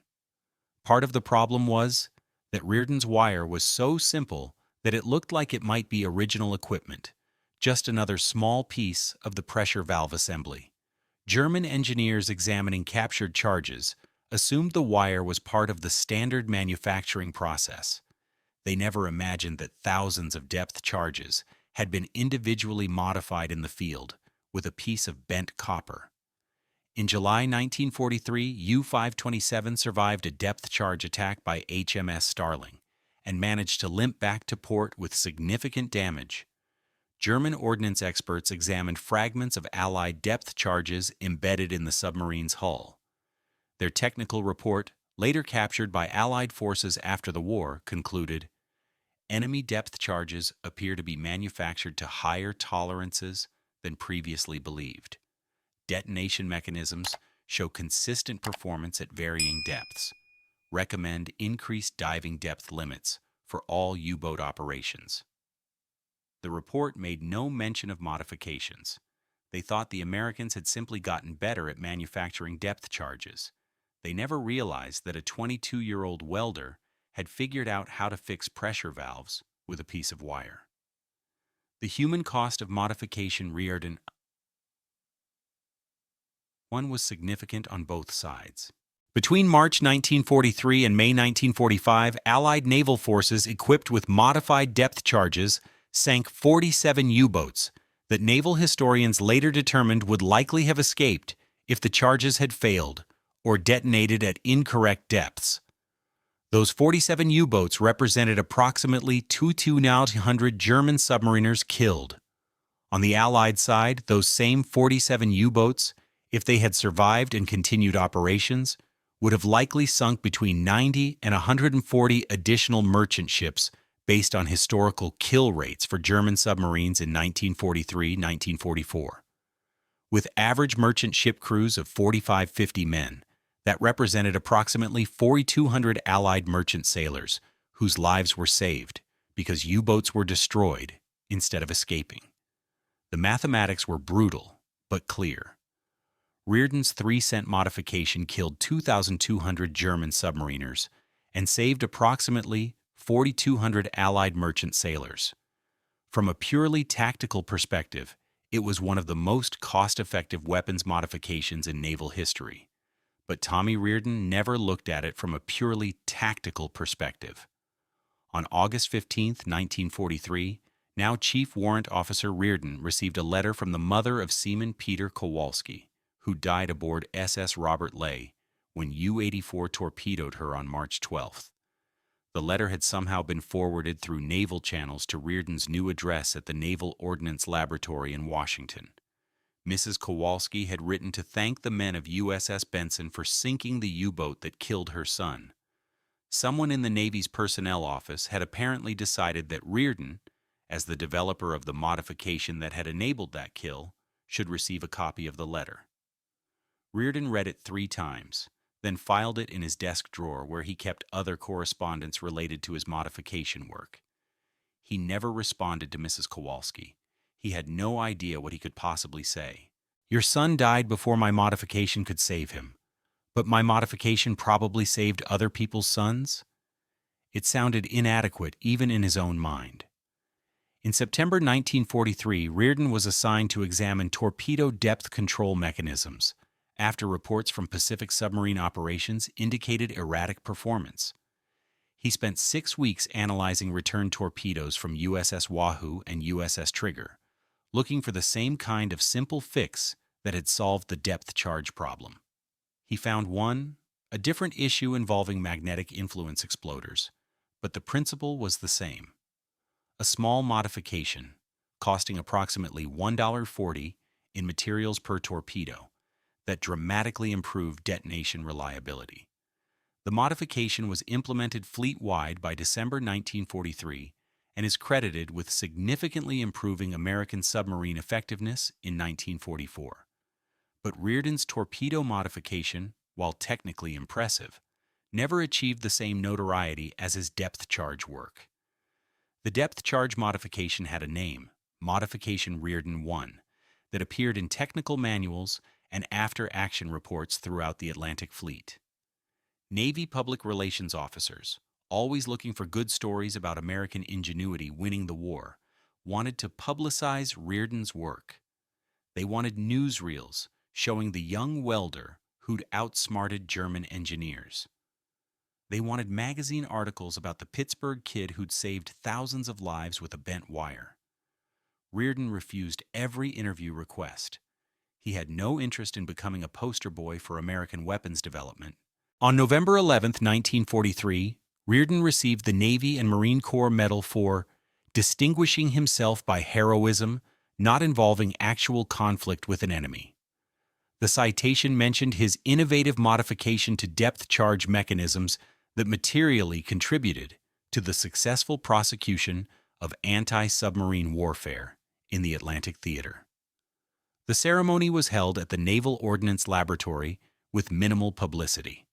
Part of the problem was that Reardon's wire was so simple that it looked like it might be original equipment, just another small piece of the pressure valve assembly. German engineers examining captured charges assumed the wire was part of the standard manufacturing process. They never imagined that thousands of depth charges had been individually modified in the field with a piece of bent copper. In July 1943, U-527 survived a depth charge attack by HMS Starling and managed to limp back to port with significant damage. German ordnance experts examined fragments of Allied depth charges embedded in the submarine's hull. Their technical report, later captured by Allied forces after the war, concluded, "Enemy depth charges appear to be manufactured to higher tolerances than previously believed. Detonation mechanisms show consistent performance at varying depths. Recommend increased diving depth limits for all U-boat operations." The report made no mention of modifications. They thought the Americans had simply gotten better at manufacturing depth charges. They never realized that a 22-year-old welder had figured out how to fix pressure valves with a piece of wire. The human cost of modification Reardon one was significant on both sides. Between March 1943 and May 1945, Allied naval forces equipped with modified depth charges sank 47 U-boats that naval historians later determined would likely have escaped if the charges had failed or detonated at incorrect depths. Those 47 U-boats represented approximately 2,200 German submariners killed. On the Allied side, those same 47 U-boats, if they had survived and continued operations, would have likely sunk between 90 and 140 additional merchant ships based on historical kill rates for German submarines in 1943-1944. With average merchant ship crews of 45-50 men, that represented approximately 4,200 Allied merchant sailors whose lives were saved because U-boats were destroyed instead of escaping. The mathematics were brutal, but clear. Rearden's 3-cent modification killed 2,200 German submariners and saved approximately 4,200 Allied merchant sailors. From a purely tactical perspective, it was one of the most cost-effective weapons modifications in naval history. But Tommy Rearden never looked at it from a purely tactical perspective. On August 15, 1943, now Chief Warrant Officer Rearden received a letter from the mother of Seaman Peter Kowalski, who died aboard SS Robert Ley when U-84 torpedoed her on March 12th. The letter had somehow been forwarded through naval channels to Rearden's new address at the Naval Ordnance Laboratory in Washington. Mrs. Kowalski had written to thank the men of USS Benson for sinking the U-boat that killed her son. Someone in the Navy's personnel office had apparently decided that Rearden, as the developer of the modification that had enabled that kill, should receive a copy of the letter. Rearden read it 3 times, then filed it in his desk drawer where he kept other correspondence related to his modification work. He never responded to Mrs. Kowalski. He had no idea what he could possibly say. Your son died before my modification could save him, but my modification probably saved other people's sons? It sounded inadequate even in his own mind. In September 1943, Rearden was assigned to examine torpedo depth control mechanisms, after reports from Pacific submarine operations indicated erratic performance. He spent 6 weeks analyzing return torpedoes from USS Wahoo and USS Trigger, looking for the same kind of simple fix that had solved the depth charge problem. He found a different issue involving magnetic influence exploders, but the principle was the same. A small modification, costing approximately $1.40 in materials per torpedo, that dramatically improved detonation reliability. The modification was implemented fleet-wide by December 1943 and is credited with significantly improving American submarine effectiveness in 1944. But Rearden's torpedo modification, while technically impressive, never achieved the same notoriety as his depth charge work. The depth charge modification had a name, Modification Rearden 1, that appeared in technical manuals and after-action reports throughout the Atlantic Fleet. Navy public relations officers, always looking for good stories about American ingenuity winning the war, wanted to publicize Rearden's work. They wanted newsreels showing the young welder who'd outsmarted German engineers. They wanted magazine articles about the Pittsburgh kid who'd saved thousands of lives with a bent wire. Rearden refused every interview request. He had no interest in becoming a poster boy for American weapons development. On November 11, 1943, Rearden received the Navy and Marine Corps Medal for distinguishing himself by heroism, not involving actual conflict with an enemy. The citation mentioned his innovative modification to depth charge mechanisms that materially contributed to the successful prosecution of anti-submarine warfare in the Atlantic Theater. The ceremony was held at the Naval Ordnance Laboratory with minimal publicity.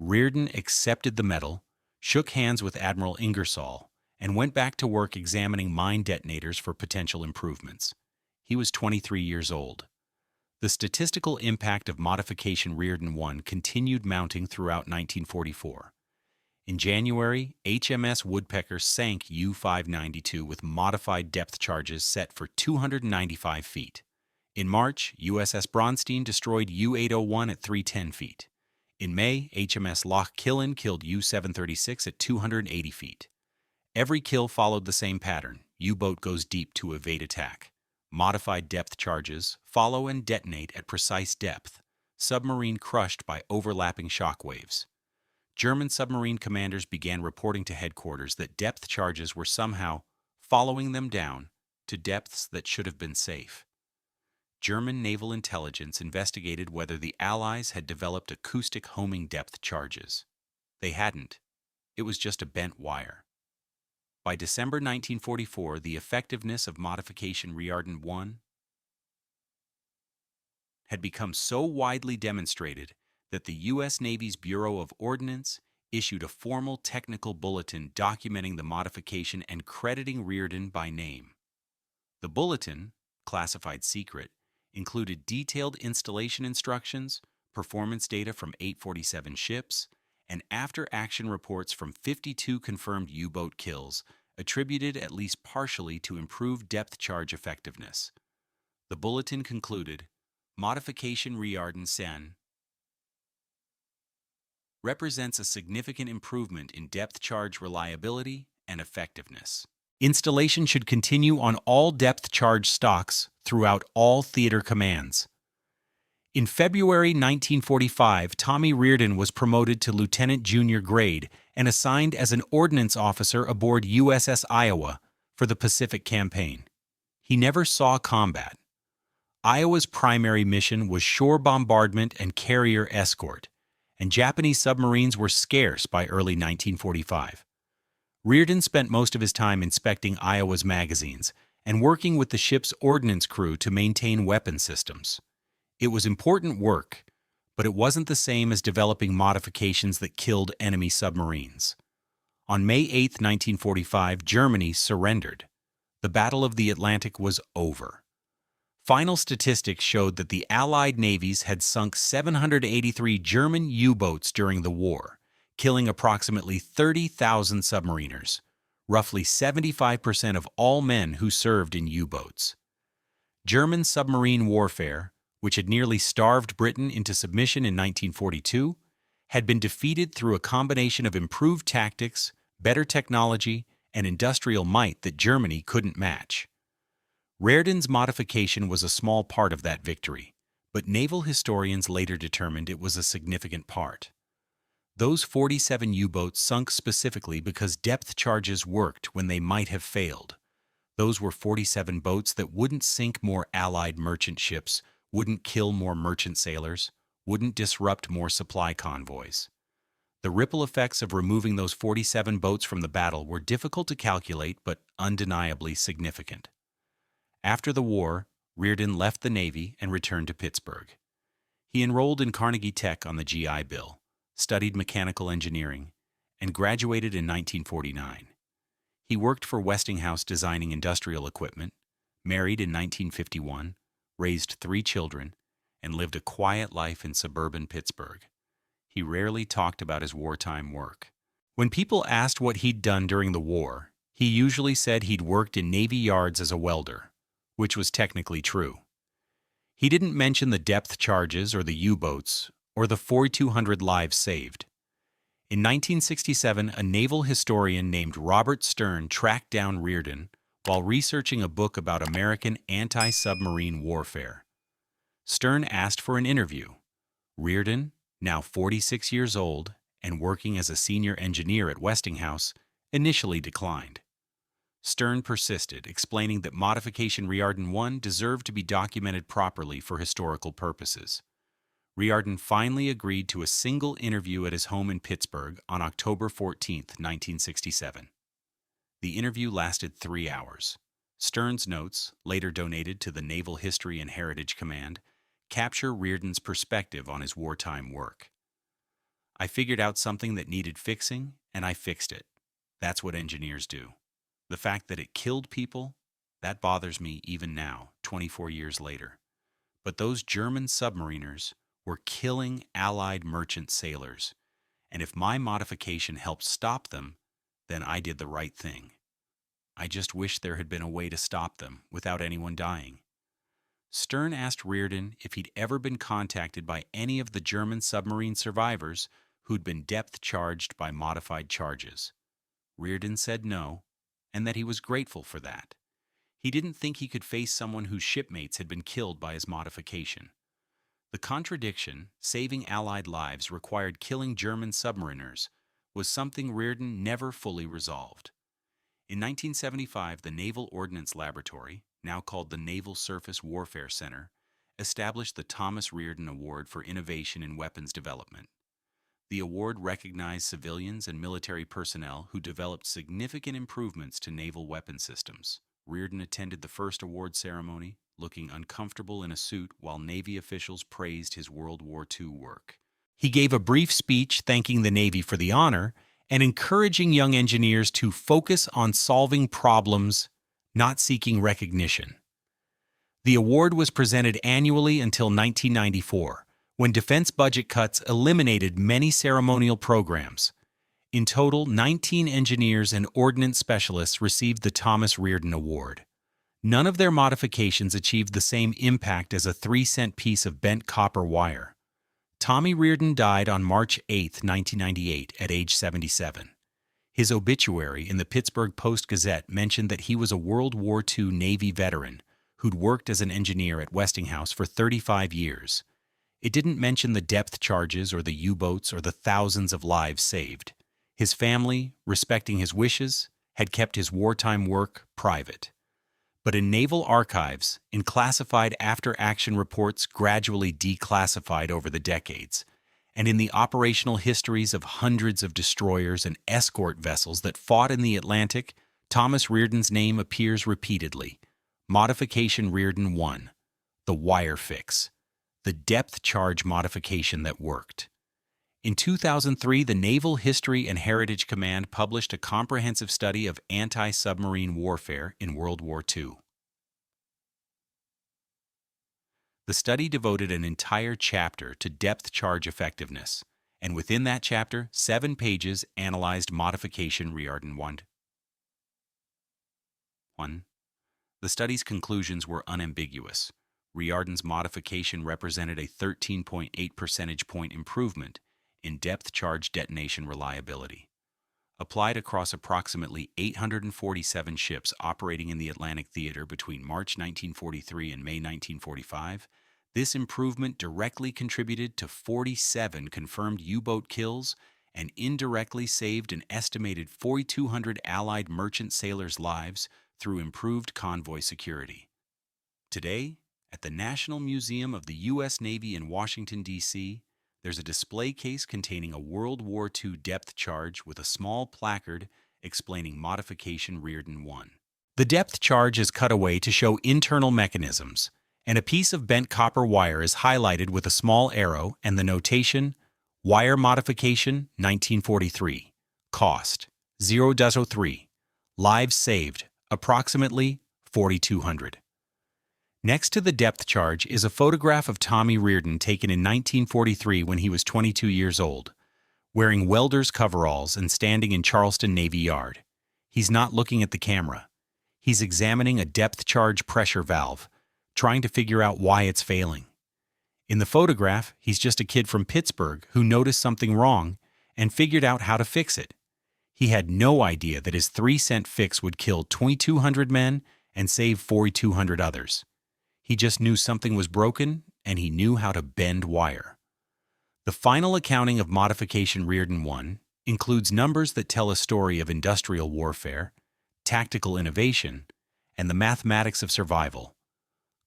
Rearden accepted the medal, shook hands with Admiral Ingersoll, and went back to work examining mine detonators for potential improvements. He was 23 years old. The statistical impact of Modification Rearden 1 continued mounting throughout 1944. In January, HMS Woodpecker sank U-592 with modified depth charges set for 295 feet. In March, USS Braunstein destroyed U-801 at 310 feet. In May, HMS Loch Killen killed U-736 at 280 feet. Every kill followed the same pattern. U-boat goes deep to evade attack. Modified depth charges follow and detonate at precise depth. Submarine crushed by overlapping shock waves. German submarine commanders began reporting to headquarters that depth charges were somehow following them down to depths that should have been safe. German naval intelligence investigated whether the Allies had developed acoustic homing depth charges. They hadn't. It was just a bent wire. By December 1944, the effectiveness of modification Riordan 1 had become so widely demonstrated that the U.S. Navy's Bureau of Ordnance issued a formal technical bulletin documenting the modification and crediting Riordan by name. The bulletin, classified secret, included detailed installation instructions, performance data from 847 ships, and after-action reports from 52 confirmed U-boat kills, attributed at least partially to improved depth charge effectiveness. The bulletin concluded, Modification Riordan Sen represents a significant improvement in depth charge reliability and effectiveness. Installation should continue on all depth charge stocks throughout all theater commands. In February 1945, Tommy Riordan was promoted to lieutenant junior grade and assigned as an ordnance officer aboard USS Iowa for the Pacific Campaign. He never saw combat. Iowa's primary mission was shore bombardment and carrier escort, and Japanese submarines were scarce by early 1945. Riordan spent most of his time inspecting Iowa's magazines and working with the ship's ordnance crew to maintain weapon systems. It was important work, but it wasn't the same as developing modifications that killed enemy submarines. On May 8, 1945, Germany surrendered. The Battle of the Atlantic was over. Final statistics showed that the Allied navies had sunk 783 German U-boats during the war, killing approximately 30,000 submariners, roughly 75% of all men who served in U-boats. German submarine warfare, which had nearly starved Britain into submission in 1942, had been defeated through a combination of improved tactics, better technology, and industrial might that Germany couldn't match. Riordan's modification was a small part of that victory, but naval historians later determined it was a significant part. Those 47 U-boats sunk specifically because depth charges worked when they might have failed. Those were 47 boats that wouldn't sink more Allied merchant ships, wouldn't kill more merchant sailors, wouldn't disrupt more supply convoys. The ripple effects of removing those 47 boats from the battle were difficult to calculate but undeniably significant. After the war, Riordan left the Navy and returned to Pittsburgh. He enrolled in Carnegie Tech on the GI Bill, studied mechanical engineering, and graduated in 1949. He worked for Westinghouse designing industrial equipment, married in 1951, raised 3 children, and lived a quiet life in suburban Pittsburgh. He rarely talked about his wartime work. When people asked what he'd done during the war, he usually said he'd worked in Navy yards as a welder, which was technically true. He didn't mention the depth charges or the U-boats or the 4,200 lives saved. In 1967, a naval historian named Robert Stern tracked down Riordan while researching a book about American anti-submarine warfare. Stern asked for an interview. Riordan, now 46 years old and working as a senior engineer at Westinghouse, initially declined. Stern persisted, explaining that Modification Riordan 1 deserved to be documented properly for historical purposes. Riordan finally agreed to a single interview at his home in Pittsburgh on October 14, 1967. The interview lasted 3 hours. Stern's notes, later donated to the Naval History and Heritage Command, capture Riordan's perspective on his wartime work. I figured out something that needed fixing, and I fixed it. That's what engineers do. The fact that it killed people, that bothers me even now, 24 years later. But those German submariners were killing Allied merchant sailors, and if my modification helped stop them, then I did the right thing. I just wish there had been a way to stop them without anyone dying. Stern asked Riordan if he'd ever been contacted by any of the German submarine survivors who'd been depth charged by modified charges. Riordan said no, and that he was grateful for that. He didn't think he could face someone whose shipmates had been killed by his modification. The contradiction, saving Allied lives required killing German submariners, was something Reardon never fully resolved. In 1975, the Naval Ordnance Laboratory, now called the Naval Surface Warfare Center, established the Thomas Reardon Award for Innovation in Weapons Development. The award recognized civilians and military personnel who developed significant improvements to naval weapon systems. Reardon attended the first award ceremony, looking uncomfortable in a suit while Navy officials praised his World War II work. He gave a brief speech thanking the Navy for the honor and encouraging young engineers to focus on solving problems, not seeking recognition. The award was presented annually until 1994, when defense budget cuts eliminated many ceremonial programs. In total, 19 engineers and ordnance specialists received the Thomas Reardon Award. None of their modifications achieved the same impact as a 3-cent piece of bent copper wire. Tommy Reardon died on March 8, 1998, at age 77. His obituary in the Pittsburgh Post-Gazette mentioned that he was a World War II Navy veteran who'd worked as an engineer at Westinghouse for 35 years. It didn't mention the depth charges or the U-boats or the thousands of lives saved. His family, respecting his wishes, had kept his wartime work private. But in naval archives, in classified after-action reports gradually declassified over the decades, and in the operational histories of hundreds of destroyers and escort vessels that fought in the Atlantic, Thomas Reardon's name appears repeatedly. Modification Reardon 1, the wire fix, the depth charge modification that worked. In 2003, the Naval History and Heritage Command published a comprehensive study of anti-submarine warfare in World War II. The study devoted an entire chapter to depth charge effectiveness, and within that chapter, 7 pages analyzed modification Reardon 1. The study's conclusions were unambiguous. Reardon's modification represented a 13.8 percentage point improvement in depth charge detonation reliability. Applied across approximately 847 ships operating in the Atlantic theater between March 1943 and May 1945, this improvement directly contributed to 47 confirmed U-boat kills and indirectly saved an estimated 4,200 Allied merchant sailors' lives through improved convoy security. Today, at the National Museum of the U.S. Navy in Washington, D.C., there's a display case containing a World War II depth charge with a small placard explaining modification Reardon 1. The depth charge is cut away to show internal mechanisms, and a piece of bent copper wire is highlighted with a small arrow and the notation, Wire Modification 1943, Cost $0.03, Lives saved, approximately 4,200. Next to the depth charge is a photograph of Tommy Reardon taken in 1943 when he was 22 years old, wearing welder's coveralls and standing in Charleston Navy Yard. He's not looking at the camera. He's examining a depth charge pressure valve, trying to figure out why it's failing. In the photograph, he's just a kid from Pittsburgh who noticed something wrong and figured out how to fix it. He had no idea that his 3-cent fix would kill 2,200 men and save 4,200 others. He just knew something was broken, and he knew how to bend wire. The final accounting of modification Reardon 1 includes numbers that tell a story of industrial warfare, tactical innovation, and the mathematics of survival.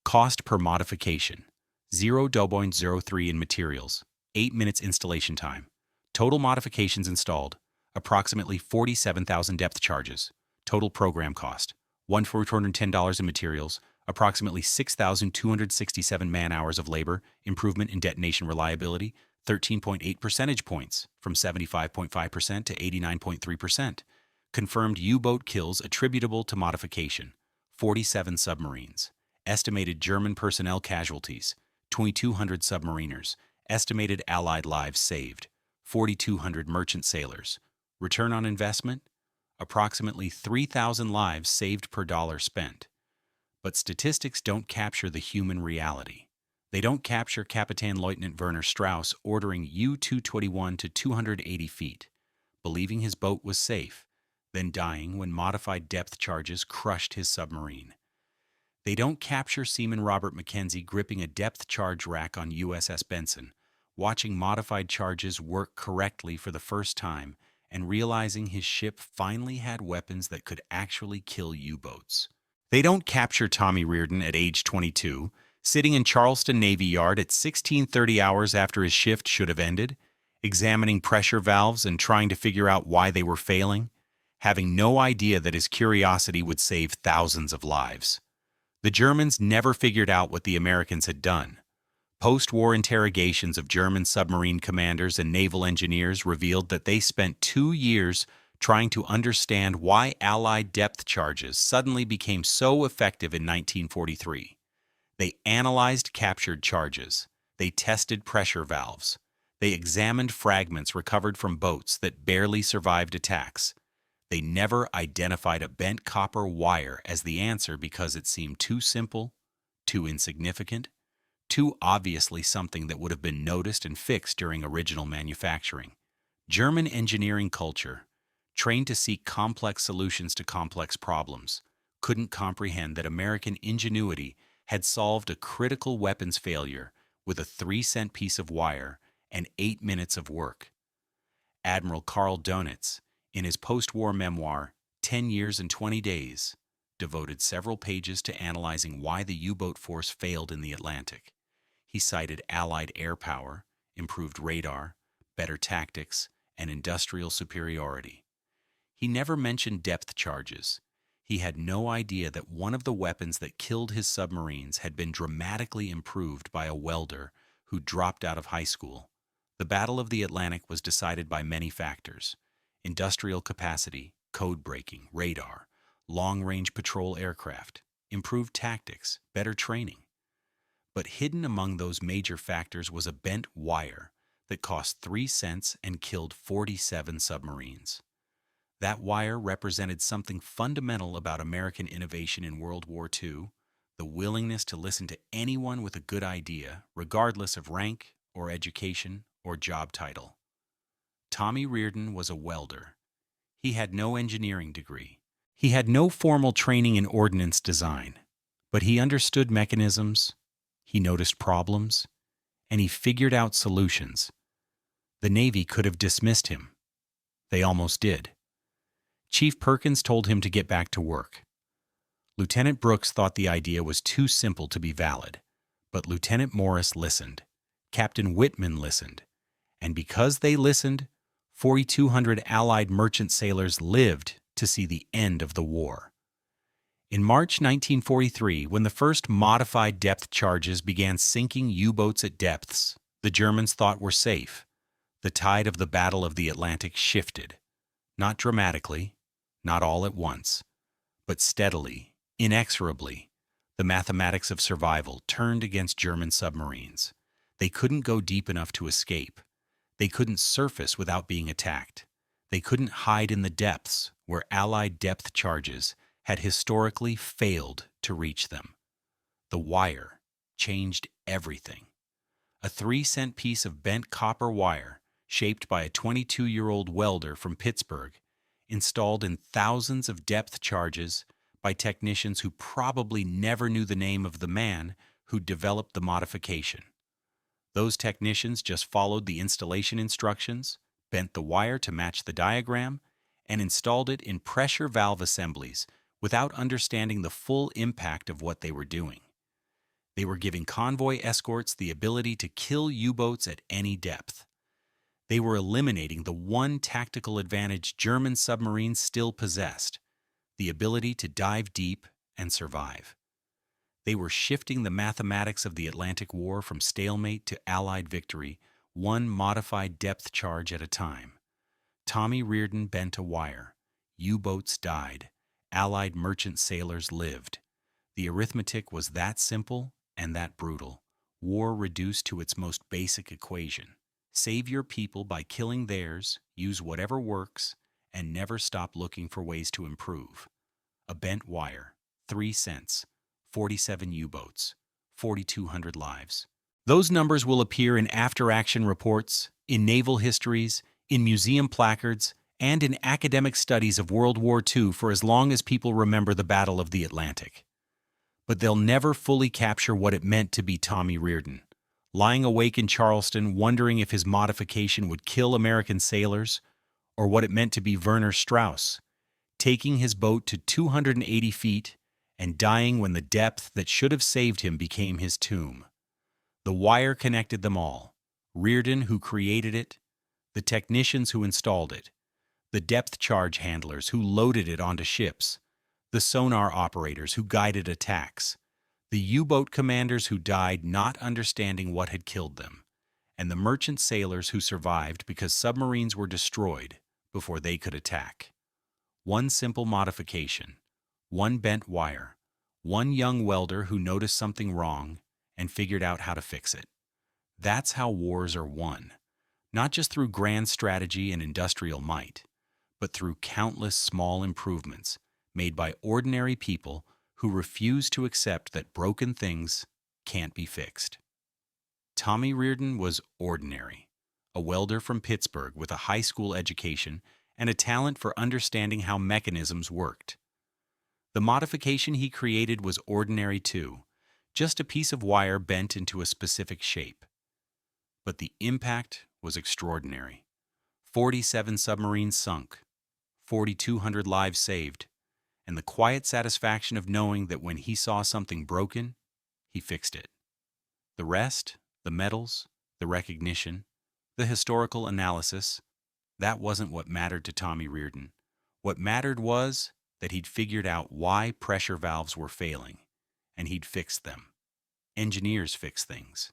Cost per modification, $0.03 in materials, 8 minutes installation time. Total modifications installed, approximately 47,000 depth charges. Total program cost, $1,410 in materials, approximately 6,267 man-hours of labor, improvement in detonation reliability, 13.8 percentage points, from 75.5% to 89.3%. Confirmed U-boat kills attributable to modification, 47 submarines. Estimated German personnel casualties, 2,200 submariners. Estimated Allied lives saved, 4,200 merchant sailors. Return on investment? Approximately 3,000 lives saved per dollar spent. But statistics don't capture the human reality. They don't capture Kapitän Leutnant Werner Strauss ordering U-221 to 280 feet, believing his boat was safe, then dying when modified depth charges crushed his submarine. They don't capture Seaman Robert Mackenzie gripping a depth charge rack on USS Benson, watching modified charges work correctly for the first time, and realizing his ship finally had weapons that could actually kill U-boats. They don't capture Tommy Reardon at age 22, sitting in Charleston Navy Yard at 16:30 hours after his shift should have ended, examining pressure valves and trying to figure out why they were failing, having no idea that his curiosity would save thousands of lives. The Germans never figured out what the Americans had done. Post-war interrogations of German submarine commanders and naval engineers revealed that they spent 2 years trying to understand why Allied depth charges suddenly became so effective in 1943. They analyzed captured charges. They tested pressure valves. They examined fragments recovered from boats that barely survived attacks. They never identified a bent copper wire as the answer because it seemed too simple, too insignificant, too obviously something that would have been noticed and fixed during original manufacturing. German engineering culture, trained to seek complex solutions to complex problems, couldn't comprehend that American ingenuity had solved a critical weapons failure with a 3-cent piece of wire and 8 minutes of work. Admiral Karl Donitz, in his post-war memoir, 10 Years and 20 Days, devoted several pages to analyzing why the U-boat force failed in the Atlantic. He cited Allied air power, improved radar, better tactics, and industrial superiority. He never mentioned depth charges. He had no idea that one of the weapons that killed his submarines had been dramatically improved by a welder who dropped out of high school. The Battle of the Atlantic was decided by many factors: industrial capacity, code breaking, radar, long-range patrol aircraft, improved tactics, better training. But hidden among those major factors was a bent wire that cost 3 cents and killed 47 submarines. That wire represented something fundamental about American innovation in World War II: the willingness to listen to anyone with a good idea, regardless of rank or education or job title. Tommy Reardon was a welder. He had no engineering degree. He had no formal training in ordnance design, but he understood mechanisms, he noticed problems, and he figured out solutions. The Navy could have dismissed him. They almost did. Chief Perkins told him to get back to work. Lieutenant Brooks thought the idea was too simple to be valid, but Lieutenant Morris listened. Captain Whitman listened. And because they listened, 4,200 Allied merchant sailors lived to see the end of the war. In March 1943, when the first modified depth charges began sinking U-boats at depths the Germans thought were safe, the tide of the Battle of the Atlantic shifted. Not dramatically, not all at once, but steadily, inexorably. The mathematics of survival turned against German submarines. They couldn't go deep enough to escape. They couldn't surface without being attacked. They couldn't hide in the depths where Allied depth charges had historically failed to reach them. The wire changed everything. A 3-cent piece of bent copper wire, shaped by a 22-year-old welder from Pittsburgh, installed in thousands of depth charges by technicians who probably never knew the name of the man who developed the modification. Those technicians just followed the installation instructions, bent the wire to match the diagram, and installed it in pressure valve assemblies without understanding the full impact of what they were doing. They were giving convoy escorts the ability to kill U-boats at any depth. They were eliminating the one tactical advantage German submarines still possessed: the ability to dive deep and survive. They were shifting the mathematics of the Atlantic War from stalemate to Allied victory, one modified depth charge at a time. Tommy Reardon bent a wire. U-boats died. Allied merchant sailors lived. The arithmetic was that simple and that brutal. War reduced to its most basic equation: save your people by killing theirs, use whatever works, and never stop looking for ways to improve. A bent wire, 3 cents, 47 U-boats, 4,200 lives. Those numbers will appear in after-action reports, in naval histories, in museum placards, and in academic studies of World War II for as long as people remember the Battle of the Atlantic. But they'll never fully capture what it meant to be Tommy Reardon, lying awake in Charleston wondering if his modification would kill American sailors, or what it meant to be Werner Strauss, taking his boat to 280 feet and dying when the depth that should have saved him became his tomb. The wire connected them all: Reardon, who created it, the technicians who installed it, the depth charge handlers who loaded it onto ships, the sonar operators who guided attacks, the U-boat commanders who died not understanding what had killed them, and the merchant sailors who survived because submarines were destroyed before they could attack. One simple modification, one bent wire, one young welder who noticed something wrong and figured out how to fix it. That's how wars are won, not just through grand strategy and industrial might, but through countless small improvements made by ordinary people who refuse to accept that broken things can't be fixed. Tommy Reardon was ordinary, a welder from Pittsburgh with a high school education and a talent for understanding how mechanisms worked. The modification he created was ordinary too, just a piece of wire bent into a specific shape. But the impact was extraordinary. 47 submarines sunk, 4,200 lives saved, and the quiet satisfaction of knowing that when he saw something broken, he fixed it. The rest, the medals, the recognition, the historical analysis, that wasn't what mattered to Tommy Reardon. What mattered was that he'd figured out why pressure valves were failing, and he'd fixed them. Engineers fix things.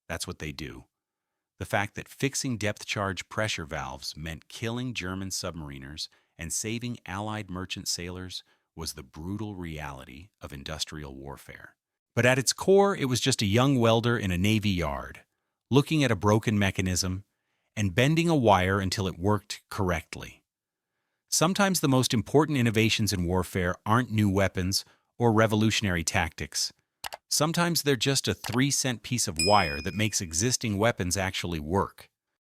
That's what they do. The fact that fixing depth charge pressure valves meant killing German submariners and saving Allied merchant sailors was the brutal reality of industrial warfare. But at its core, it was just a young welder in a Navy yard, looking at a broken mechanism and bending a wire until it worked correctly. Sometimes the most important innovations in warfare aren't new weapons or revolutionary tactics. Sometimes they're just a 3-cent piece of wire that makes existing weapons actually work.